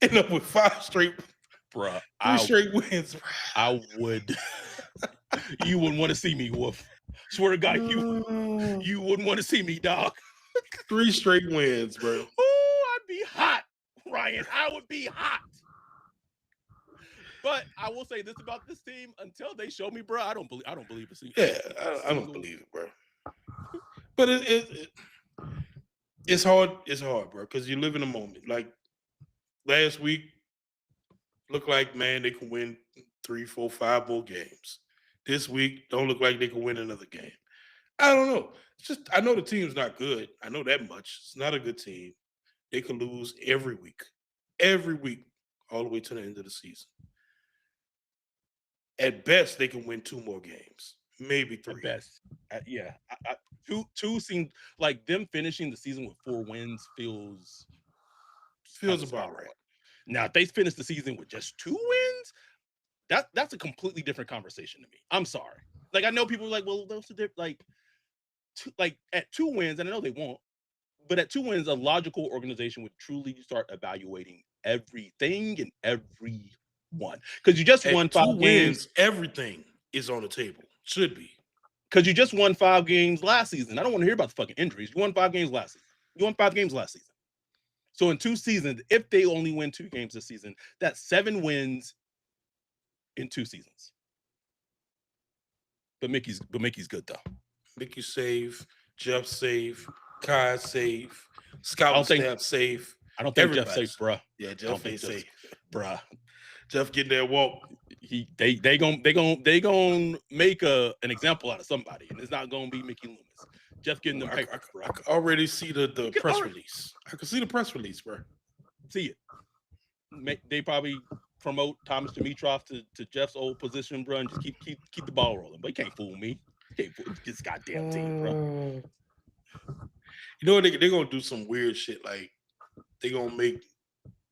[SPEAKER 2] End up with 5 straight,
[SPEAKER 1] bruh.
[SPEAKER 2] 3 straight wins. Bro.
[SPEAKER 1] I would. You wouldn't want to see me, Wolf. Swear to God, you wouldn't want to see me, dog.
[SPEAKER 2] 3 straight wins, bro.
[SPEAKER 1] Oh, I'd be hot, Ryan. I would be hot. But I will say this about this team: until they show me, bro, I don't believe it.
[SPEAKER 2] Yeah, I don't believe it, bro. But it's hard. It's hard, bro, because you live in a moment. Like last week, looked like man they can win 3, 4, 5 more games. This week, don't look like they can win another game. I don't know. It's just I know the team's not good. I know that much. It's not a good team. They could lose every week, all the way to the end of the season. At best, they can win 2 more games, maybe 3.
[SPEAKER 1] At best, yeah. Two seems like them finishing the season with 4 wins feels
[SPEAKER 2] about right.
[SPEAKER 1] Now, if they finish the season with just 2 wins, that's a completely different conversation to me. I'm sorry. Like I know people are like, well, those are like at 2 wins, and I know they won't, but at 2 wins, a logical organization would truly start evaluating everything and everyone. Because you just won 5 games.
[SPEAKER 2] Everything is on the table. Should be.
[SPEAKER 1] Because you just won 5 games last season. I don't want to hear about the fucking injuries. You won 5 games last season. You won 5 games last season. So in 2 seasons, if they only win 2 games this season, that's 7 wins in 2 seasons. But Mickey's good though.
[SPEAKER 2] Mickey safe, Jeff safe, Kai safe, Scout staff safe.
[SPEAKER 1] I don't think Jeff's safe, bruh.
[SPEAKER 2] Yeah, Jeff ain't safe,
[SPEAKER 1] bruh.
[SPEAKER 2] Jeff getting that walk.
[SPEAKER 1] They gonna make an example out of somebody, and it's not gonna be Mickey Loomis. Jeff getting them papers, bro.
[SPEAKER 2] I can already see the press release. I can see the press release, bro. See
[SPEAKER 1] it. They probably promote Thomas Dimitroff to Jeff's old position, bro, and just keep the ball rolling. But you can't fool me. You can't fool this goddamn team, bro.
[SPEAKER 2] You know what? They're gonna do some weird shit. Like they're gonna make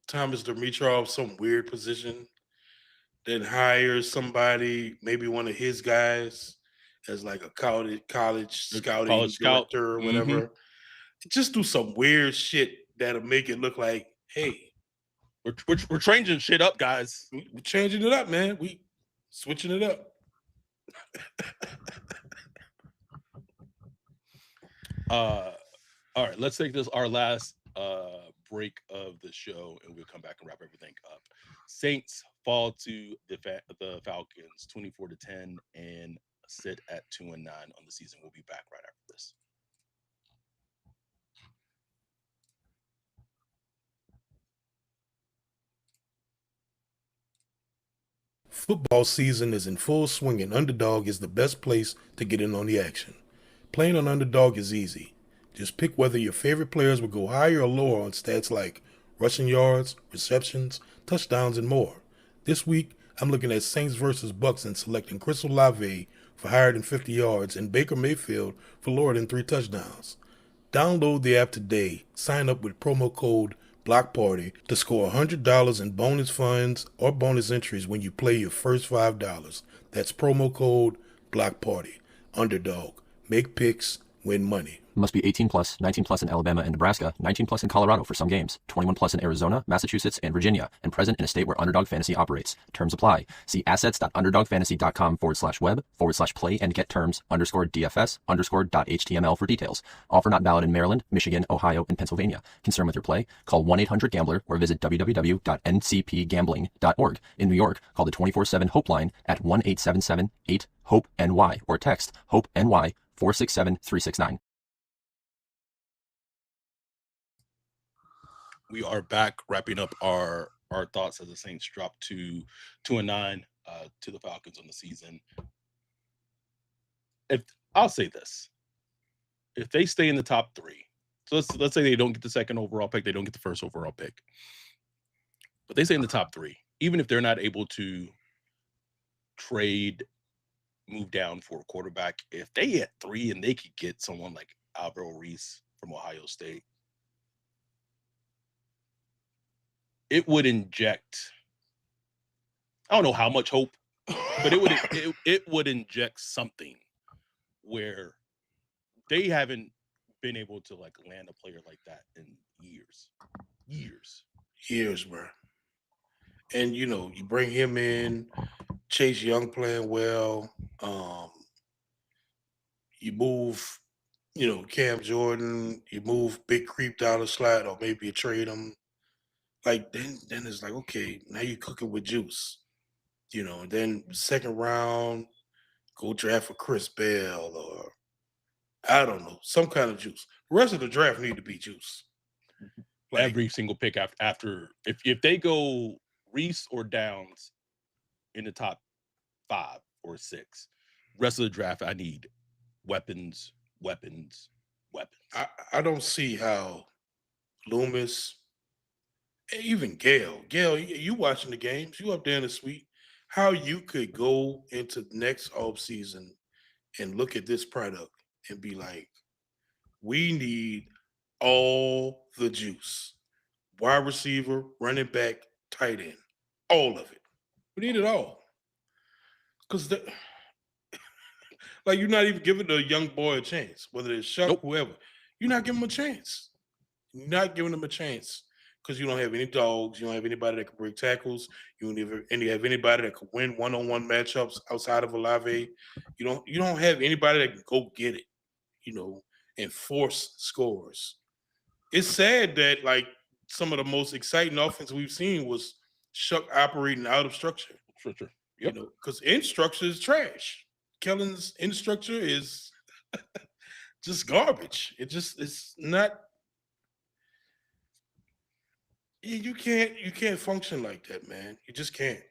[SPEAKER 2] Thomas Dimitroff some weird position, then hire somebody, maybe one of his guys, as like a college scouting director or whatever. just do some weird shit that'll make it look like, hey,
[SPEAKER 1] we're changing shit up, guys.
[SPEAKER 2] we're changing it up, man. We switching it up.
[SPEAKER 1] All right, let's take this our last break of the show, and we'll come back and wrap everything up. Saints fall to the Falcons 24-10 and sit at 2-9 on the season. We'll be back right after this.
[SPEAKER 2] Football season is in full swing, and Underdog is the best place to get in on the action. Playing on Underdog is easy. Just pick whether your favorite players will go higher or lower on stats like rushing yards, receptions, touchdowns, and more. This week, I'm looking at Saints versus Bucks and selecting Chris Olave for higher than 50 yards and Baker Mayfield for lower than 3 touchdowns. Download the app today. Sign up with promo code BLOCKPARTY to score $100 in bonus funds or bonus entries when you play your first $5. That's promo code BLOCKPARTY. Underdog. Make picks, win money.
[SPEAKER 4] Must be 18 plus, 19 plus in Alabama and Nebraska, 19 plus in Colorado for some games, 21 plus in Arizona, Massachusetts, and Virginia, and present in a state where Underdog Fantasy operates. Terms apply. See assets.underdogfantasy.com/web/play and get terms _DFS_.html for details. Offer not valid in Maryland, Michigan, Ohio, and Pennsylvania. Concerned with your play? Call 1-800-GAMBLER or visit www.ncpgambling.org. In New York, call the 24/7 Hope line at 1-877-8-HOPE-NY or text HOPE-NY 467-369.
[SPEAKER 1] We are back wrapping up our thoughts as the Saints drop to 2-9 to the Falcons on the season. If I'll say this, if they stay in the top 3, so let's say they don't get the second overall pick, they don't get the first overall pick, but they stay in the top 3, even if they're not able to move down for a quarterback, if they get 3 and they could get someone like Alvaro Reese from Ohio State, it would inject, I don't know how much hope, but it would inject something where they haven't been able to like land a player like that in years,
[SPEAKER 2] bro. And you bring him in, Chase Young playing well. You move, Cam Jordan. You move Big Creep down the slide, or maybe you trade him. Like then it's like, okay, now you're cooking with juice, and then second round, go draft for Chris Bell or I don't know, some kind of juice. The rest of the draft need to be juice.
[SPEAKER 1] Like, every single pick after if they go Reese or Downs in the top 5 or 6, rest of the draft I need weapons.
[SPEAKER 2] I don't see how Loomis, even Gail, you watching the games, you up there in the suite, how you could go into the next offseason and look at this product and be like, we need all the juice. Wide receiver, running back, tight end, all of it. We need it all. Because like you're not even giving the young boy a chance, whether it's Chuck, whoever. You're not giving him a chance. You're not giving him a chance. Because you don't have any dogs, you don't have anybody that can break tackles, you don't even have anybody that can win one-on-one matchups outside of Olave. You don't have anybody that can go get it, and force scores. It's sad that like some of the most exciting offense we've seen was Chuck operating out of structure.
[SPEAKER 1] Sure. Yep.
[SPEAKER 2] Because in structure is trash. Kellen's in structure is just garbage. It's not. You can't function like that, man. You just can't.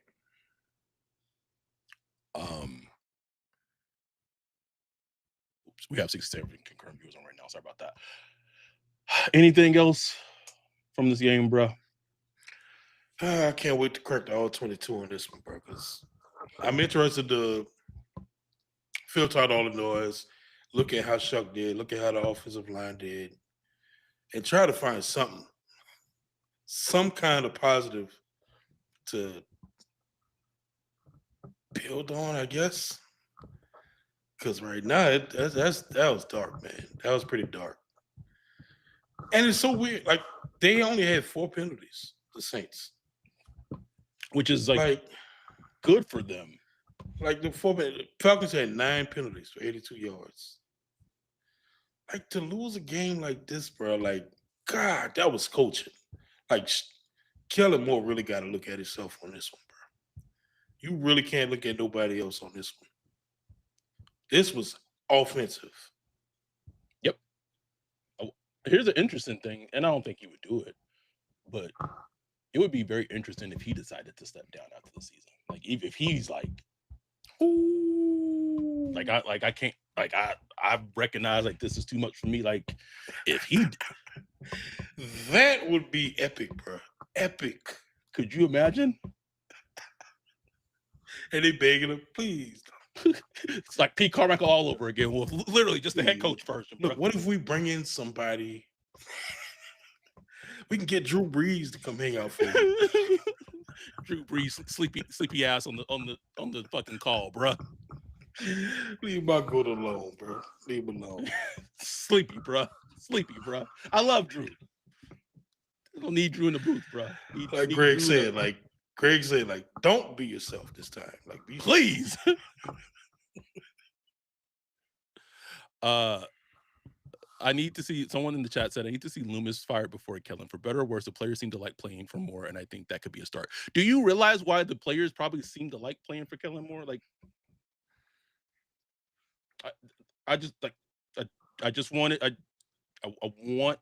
[SPEAKER 1] We have 67 concurrent viewers on right now. Sorry about that. Anything else from this game, bro?
[SPEAKER 2] I can't wait to crack the all 22 on this one, bro. Because I'm interested to filter out all the noise, look at how Chuck did, look at how the offensive line did, and try to find some kind of positive to build on, I guess. Because right now, that was dark, man. That was pretty dark. And it's so weird. Like, they only had 4 penalties, the Saints.
[SPEAKER 1] which is like good for them.
[SPEAKER 2] Like the Falcons had 9 penalties for 82 yards. Like, to lose a game like this, bro, like, God, that was coaching. Like, Kellen Moore really got to look at himself on this one, bro. You really can't look at nobody else on this one. This was offensive.
[SPEAKER 1] Yep. Here's an interesting thing, and I don't think he would do it, but it would be very interesting if he decided to step down after the season. Like, if he's like, ooh, I can't, like, I recognize, like, this is too much for me. Like, if he,
[SPEAKER 2] that would be epic, bro. Epic.
[SPEAKER 1] Could you imagine?
[SPEAKER 2] And they begging him, please.
[SPEAKER 1] It's like Pete Carmichael all over again. Well, literally just the head coach version.
[SPEAKER 2] Look, what if we bring in somebody? We can get Drew Brees to come hang out for you.
[SPEAKER 1] Drew Brees, sleepy ass on the fucking call, bro.
[SPEAKER 2] Leave my goat alone, bro. Leave him alone.
[SPEAKER 1] Sleepy, bro. I love Drew. I don't need Drew in the booth, bro.
[SPEAKER 2] Like Greg said, don't be yourself this time. Like,
[SPEAKER 1] please. I need to see, someone in the chat said, I need to see Loomis fired before Kellen. For better or worse, the players seem to like playing for Moore, and I think that could be a start. Do you realize why the players probably seem to like playing for Kellen Moore? Like, I just want it. I want,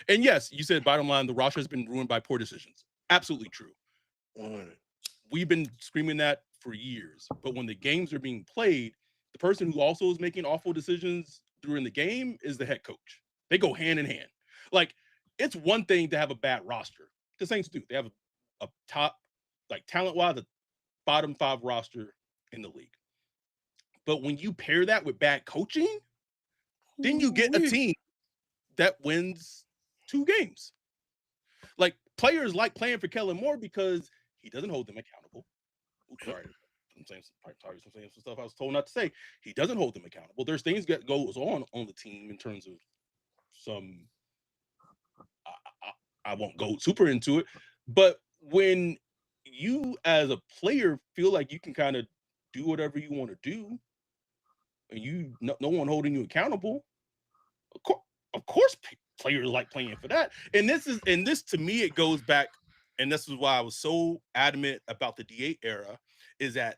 [SPEAKER 1] and yes, you said bottom line, the roster has been ruined by poor decisions. Absolutely true. We've been screaming that for years, but when the games are being played, the person who also is making awful decisions during the game is the head coach. They go hand in hand. Like, it's one thing to have a bad roster. The Saints do. They have a top, like, talent-wise, a bottom 5 roster in the league. But when you pair that with bad coaching, then you get a team that wins 2 games. Like, players like playing for Kellen Moore because he doesn't hold them accountable. Oops, sorry. I'm saying some stuff I was told not to say. He doesn't hold them accountable. There's things that goes on the team in terms of some, I won't go super into it, but when you as a player feel like you can kind of do whatever you want to do, and no one holding you accountable, of course players like playing for that. And this to me, it goes back, and this is why I was so adamant about the D8 era, is that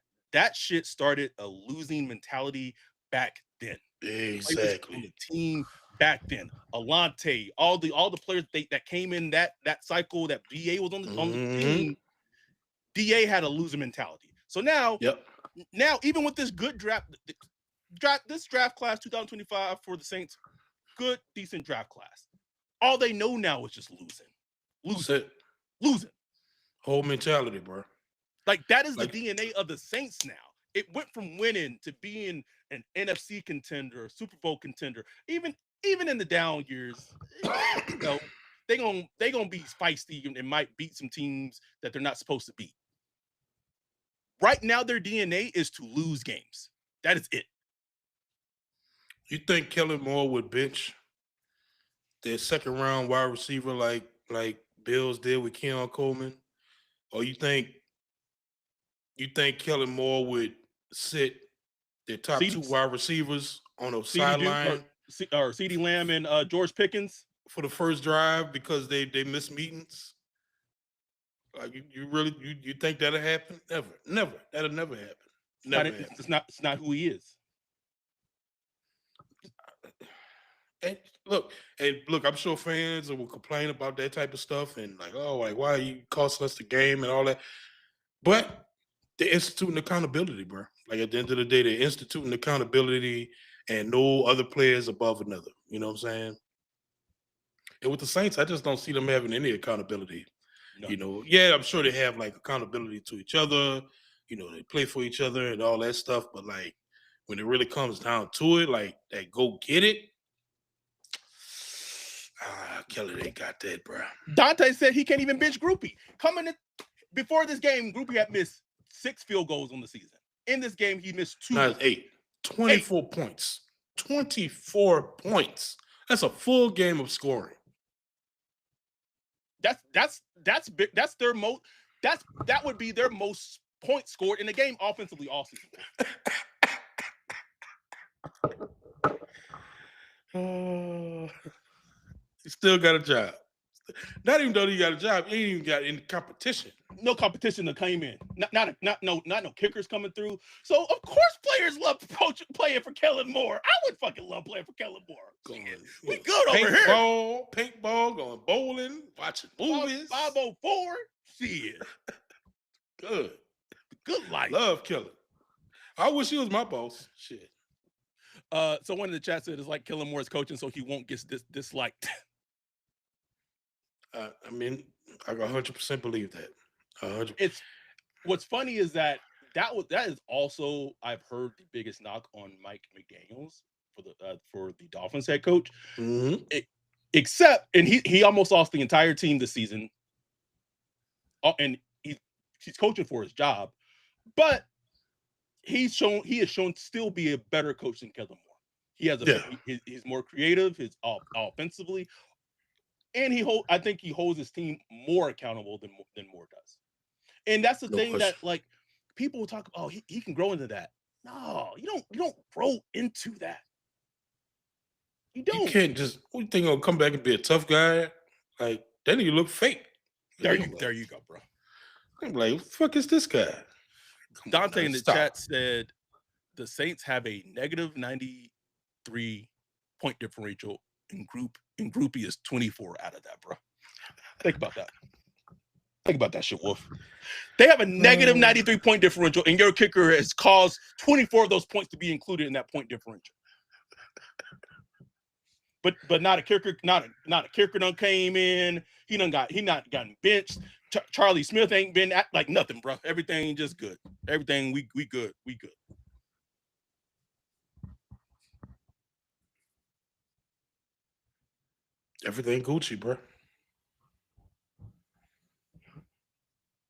[SPEAKER 1] shit started a losing mentality back then.
[SPEAKER 2] Exactly.
[SPEAKER 1] On the team back then, Alante, all the players that came in that cycle that BA was on the team, DA had a losing mentality. So now, even with this good draft class 2025 for the Saints, good, decent draft class. All they know now is just losing.
[SPEAKER 2] Whole mentality, bro.
[SPEAKER 1] Like, that is the DNA of the Saints now. It went from winning to being an NFC contender, Super Bowl contender. Even in the down years, you know, they gonna be feisty and might beat some teams that they're not supposed to beat. Right now, their DNA is to lose games. That is it.
[SPEAKER 2] You think Kellen Moore would bench their second round wide receiver like Bills did with Keon Coleman? Or you think Kellen Moore would sit their top 2 wide receivers on a sideline,
[SPEAKER 1] or CeeDee Lamb and George Pickens
[SPEAKER 2] for the first drive because they missed meetings? Like, you think that'll happen? Never. That'll never happen.
[SPEAKER 1] It's not who he is.
[SPEAKER 2] And look, I'm sure fans will complain about that type of stuff and like, why are you costing us the game and all that? But they're instituting accountability, bro. Like, at the end of the day, they're instituting accountability and no other players above another. You know what I'm saying? And with the Saints, I just don't see them having any accountability. No. You know, I'm sure they have like accountability to each other. You know, they play for each other and all that stuff. But like, when it really comes down to it, like that go get it, Kelly ain't got that, bro.
[SPEAKER 1] Dante said he can't even bench Groupie. Coming in before this game, Groupie had missed 6 field goals on the season. In this game, he missed 2.
[SPEAKER 2] No, 8. 24 points. 24 points. That's a full game of scoring.
[SPEAKER 1] That's big. That's their most. That would be their most points scored in the game offensively all season.
[SPEAKER 2] He still got a job. Not even though he got a job, he ain't even got any competition.
[SPEAKER 1] No competition that came in. Not no kickers coming through. So of course players love playing for Kellen Moore. I would fucking love playing for Kellen Moore. We good over here.
[SPEAKER 2] Paintball, going bowling, watching movies.
[SPEAKER 1] 504. Shit.
[SPEAKER 2] Good.
[SPEAKER 1] Good life.
[SPEAKER 2] Love Kellen. I wish he was my boss. Shit.
[SPEAKER 1] Someone in the chat said it's like Kellen Moore's coaching, so he won't get disliked.
[SPEAKER 2] I mean, I 100% believe that. 100%.
[SPEAKER 1] It's what's funny is that is also I've heard the biggest knock on Mike McDaniels for the Dolphins head coach.
[SPEAKER 2] Mm-hmm.
[SPEAKER 1] Except, and he almost lost the entire team this season, and he's coaching for his job, but he has shown to still be a better coach than Kellen Moore. He has he's more creative, his offensively, and I think he holds his team more accountable than Moore does. And that's the thing that like people will talk about. Oh, he can grow into that. No, you don't grow into that. You don't.
[SPEAKER 2] You can't just. What you think gonna come back and be a tough guy? Like then you look fake.
[SPEAKER 1] There you go, bro.
[SPEAKER 2] I'm like, what the fuck is this guy?
[SPEAKER 1] Dante in the chat said the Saints have a negative 93 point differential in groupie is 24 out of that, bro. Think about that. Think about that shit, Wolf. They have a negative 93 point differential, and your kicker has caused 24 of those points to be included in that point differential. But not a kicker, not a kicker done came in. He not gotten benched. Charlie Smith ain't been like nothing, bro. Everything just good. Everything we good. We good.
[SPEAKER 2] Everything Gucci, bro.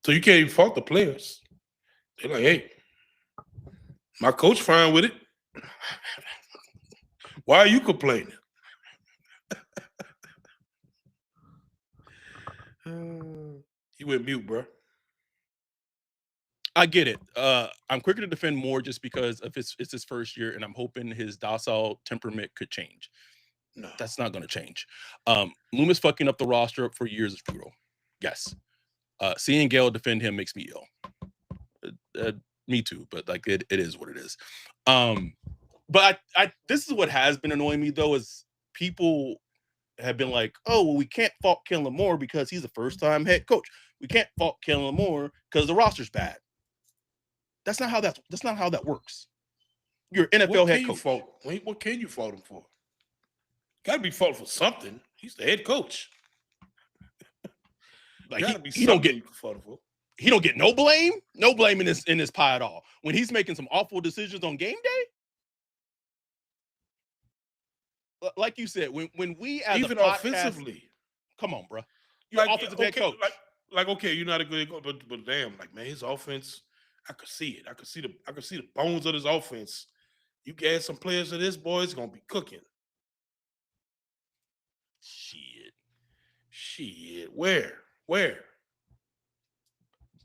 [SPEAKER 2] So you can't even fault the players. They're like, hey, my coach fine with it. Why are you complaining? He went mute, bro.
[SPEAKER 1] I get it. I'm quicker to defend Moore just because of it's his first year, and I'm hoping his docile temperament could change. No, that's not going to change. Loomis fucking up the roster for years is brutal. Yes. Seeing Gale defend him makes me ill. Me too, but like it is what it is. But I this is what has been annoying me though is people have been like, oh, well, we can't fault Kellen Moore because he's a first-time head coach. We can't fault Kellen Moore because the roster's bad. That's not how that works. You're an NFL head coach.
[SPEAKER 2] What can you fault him for? Got to be fault for something. He's the head coach.
[SPEAKER 1] Like he don't get no blame in this pie at all. When he's making some awful decisions on game day, like you said, when we as
[SPEAKER 2] even
[SPEAKER 1] a podcast,
[SPEAKER 2] offensively,
[SPEAKER 1] come on, bro, you're an offensive head coach.
[SPEAKER 2] Okay, you're not a good, but damn, like man, his offense, I could see it. I could see the bones of his offense. You add some players to this, boy, it's gonna be cooking. Shit. Where?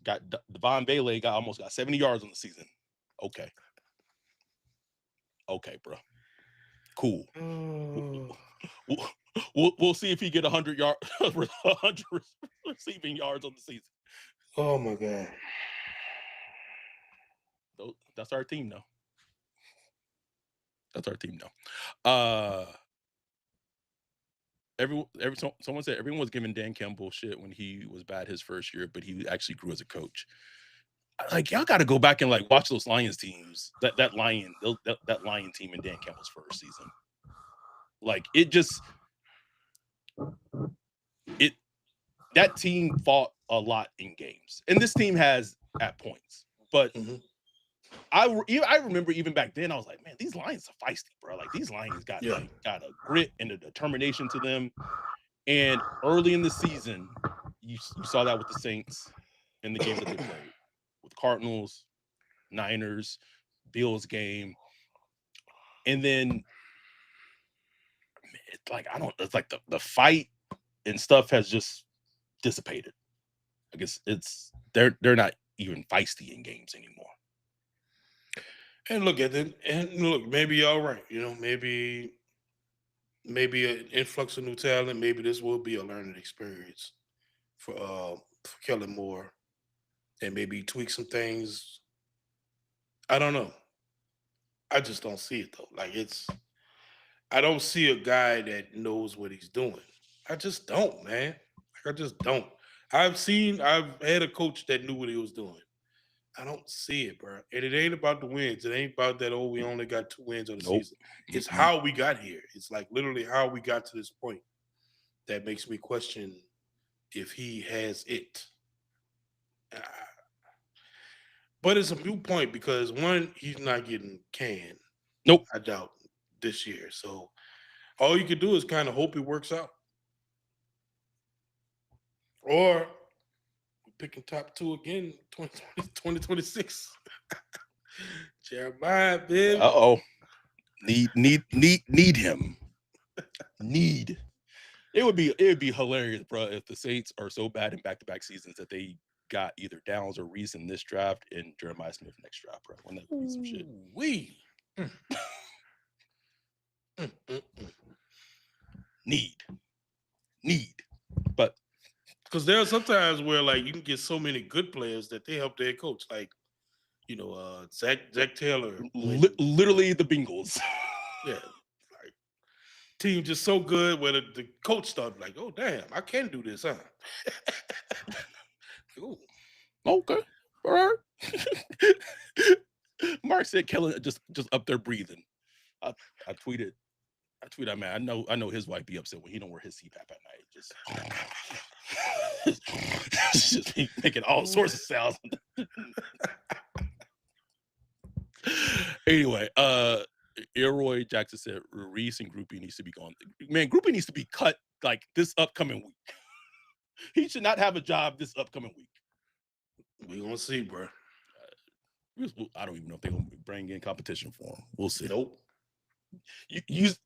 [SPEAKER 1] Got Devon Bailey almost got 70 yards on the season. Okay, bro. Cool. We'll see if he get 100 receiving yards on the season.
[SPEAKER 2] Oh my god.
[SPEAKER 1] That's our team now. Someone said everyone was giving Dan Campbell shit when he was bad his first year, but he actually grew as a coach. Like y'all got to go back and like watch those Lions teams. That Lion team in Dan Campbell's first season. Like that team fought a lot in games, and this team has at points. But I remember even back then I was like, man, these Lions are feisty, bro. Like these Lions got a grit and a determination to them. And early in the season, you saw that with the Saints in the games that they played. With Cardinals, Niners, Bills game. And then it's like the fight and stuff has just dissipated. I guess they're not even feisty in games anymore.
[SPEAKER 2] And look at them, and look, maybe y'all right. You know, maybe an influx of new talent. Maybe this will be a learning experience for Kellen Moore, and maybe tweak some things. I don't know. I just don't see it though. Like I don't see a guy that knows what he's doing. I just don't, man. Like I just don't. I've had a coach that knew what he was doing. I don't see it, bro. And it ain't about the wins. It ain't about that, oh, we only got 2 wins on the
[SPEAKER 1] Nope.
[SPEAKER 2] season. It's
[SPEAKER 1] Mm-mm.
[SPEAKER 2] how we got here. It's like literally how we got to this point that makes me question if he has it. But it's a moot point because one, he's not getting canned.
[SPEAKER 1] Nope.
[SPEAKER 2] I doubt this year. So all you can do is kind of hope it works out. Or we're picking top 2 again, 2026. Jeremiah, baby.
[SPEAKER 1] Uh-oh. Need him. Need. It would be hilarious, bro, if the Saints are so bad in back-to-back seasons that they got either Downs or Reese in this draft and Jeremiah Smith next draft, bro. Wouldn't that be some shit?
[SPEAKER 2] We
[SPEAKER 1] Need. But
[SPEAKER 2] because there are sometimes where like you can get so many good players that they help their coach. Like, you know, Zach Taylor.
[SPEAKER 1] literally the Bengals.
[SPEAKER 2] Yeah. Like team just so good where the coach started like, oh damn, I can do this, huh? Ooh.
[SPEAKER 1] Okay. All right. Mark said Kellen just up there breathing. I tweeted, man, I know his wife be upset when he don't wear his CPAP at night. Just making all sorts of sounds. Anyway, Elroy Jackson said Reese and Groupie needs to be gone. Man, Groupie needs to be cut like this upcoming week. He should not have a job this upcoming week.
[SPEAKER 2] We gonna see, bro.
[SPEAKER 1] I don't even know if they're gonna bring in competition for him. We'll see.
[SPEAKER 2] Nope.
[SPEAKER 1] He's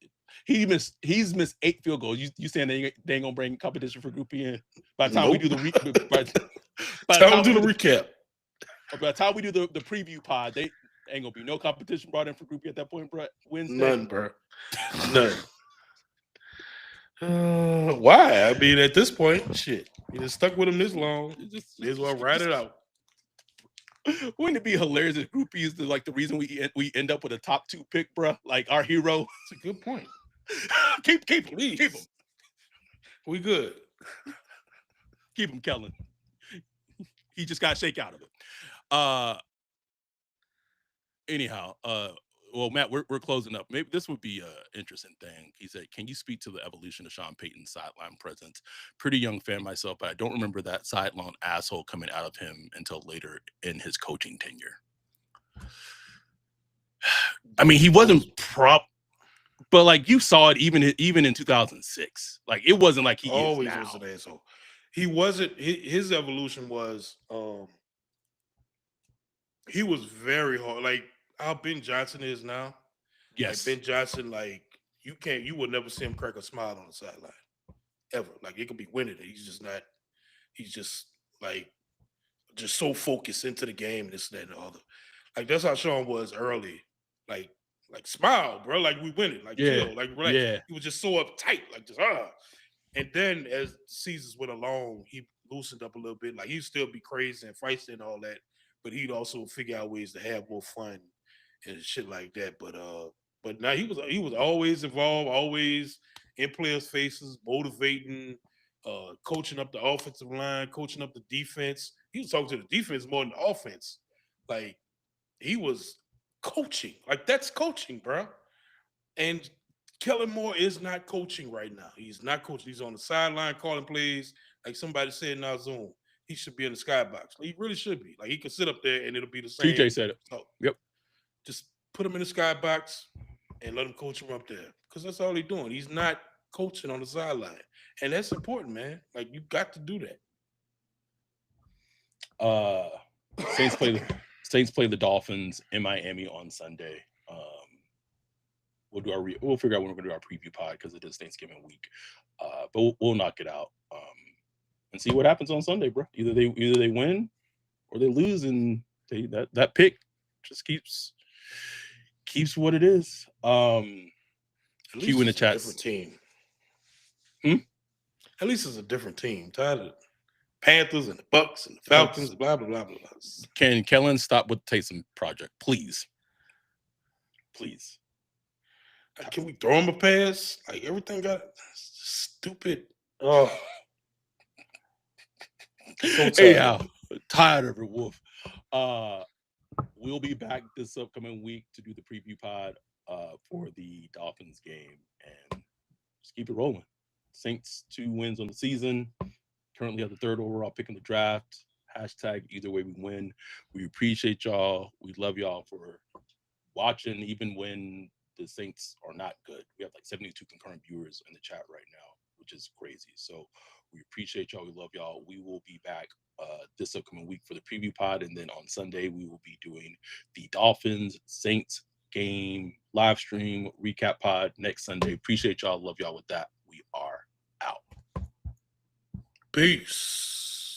[SPEAKER 1] missed 8 field goals. You saying they ain't gonna bring competition for Groupie in by the time we do the recap? By the time we do the preview pod, they ain't gonna be no competition brought in for Groupie at that point, bro. Wednesday,
[SPEAKER 2] None, bro. None. Why? I mean, at this point, shit, you just stuck with him this long. May as well ride it out.
[SPEAKER 1] Wouldn't it be hilarious if Groupie is the reason we end up with a top 2 pick, bro? Like our hero.
[SPEAKER 2] That's a good point.
[SPEAKER 1] keep him. Keep him.
[SPEAKER 2] We good.
[SPEAKER 1] Keep him, Kellen. He just got to shake out of it. Anyhow, well, Matt, we're closing up. Maybe this would be an interesting thing. He said, can you speak to the evolution of Sean Payton's sideline presence? Pretty young fan myself, but I don't remember that sideline asshole coming out of him until later in his coaching tenure. I mean, he wasn't but like you saw it even in 2006. Like it wasn't like he
[SPEAKER 2] always
[SPEAKER 1] was
[SPEAKER 2] an asshole. He wasn't. His evolution was he was very hard. Like how Ben Johnson is now.
[SPEAKER 1] Yes.
[SPEAKER 2] Like Ben Johnson, like you would never see him crack a smile on the sideline. Ever. Like it could be winning it. He's just not, he's just so focused into the game, this, that, and the other. Like that's how Sean was early. Like smile, bro. Like we win it. Like chill. Like relax.
[SPEAKER 1] Yeah.
[SPEAKER 2] He was just so uptight. Like just And then as seasons went along, he loosened up a little bit. Like he'd still be crazy and feisty and all that, but he'd also figure out ways to have more fun and shit like that. But now he was always involved, always in players' faces, motivating, coaching up the offensive line, coaching up the defense. He was talking to the defense more than the offense. Like he was coaching. Like that's coaching, bro. And Kellen Moore is not coaching right now. He's not coaching. He's on the sideline calling plays. Like somebody said in our Zoom, he should be in the skybox. He really should be. Like he could sit up there and it'll be the same.
[SPEAKER 1] TJ said it.
[SPEAKER 2] So,
[SPEAKER 1] yep.
[SPEAKER 2] Just put him in the skybox and let him coach him up there. Because that's all he's doing. He's not coaching on the sideline. And that's important, man. Like you got to do that.
[SPEAKER 1] Saints play the Dolphins in Miami on Sunday. We'll figure out when we're gonna do our preview pod because it is Thanksgiving week. But we'll knock it out. and see what happens on Sunday, bro. Either they win or they lose, and that pick just keeps what it is.
[SPEAKER 2] At
[SPEAKER 1] Q in the
[SPEAKER 2] it's a
[SPEAKER 1] chat.
[SPEAKER 2] different team.
[SPEAKER 1] Hmm?
[SPEAKER 2] At least it's a different team. Tired of the Panthers and the Bucks and the Falcons, blah, blah, blah, blah, blah.
[SPEAKER 1] Can Kellen stop with the Taysom project, please? Please.
[SPEAKER 2] Can we throw him a pass? Like, everything got stupid. Oh. So tired.
[SPEAKER 1] Anyhow, tired of it, Wolf. We'll be back this upcoming week to do the preview pod for the Dolphins game, and just keep it rolling. Saints 2 wins on the season. Currently have the 3rd overall pick in the draft. Hashtag either way we win. We appreciate y'all. We love y'all for watching, even when the Saints are not good. We have like 72 concurrent viewers in the chat right now, which is crazy. So we appreciate y'all. We love y'all. We will be back this upcoming week for the preview pod, and then on Sunday we will be doing the Dolphins Saints game live stream recap pod next Sunday. Appreciate y'all. Love y'all with that. We are out.
[SPEAKER 2] Peace.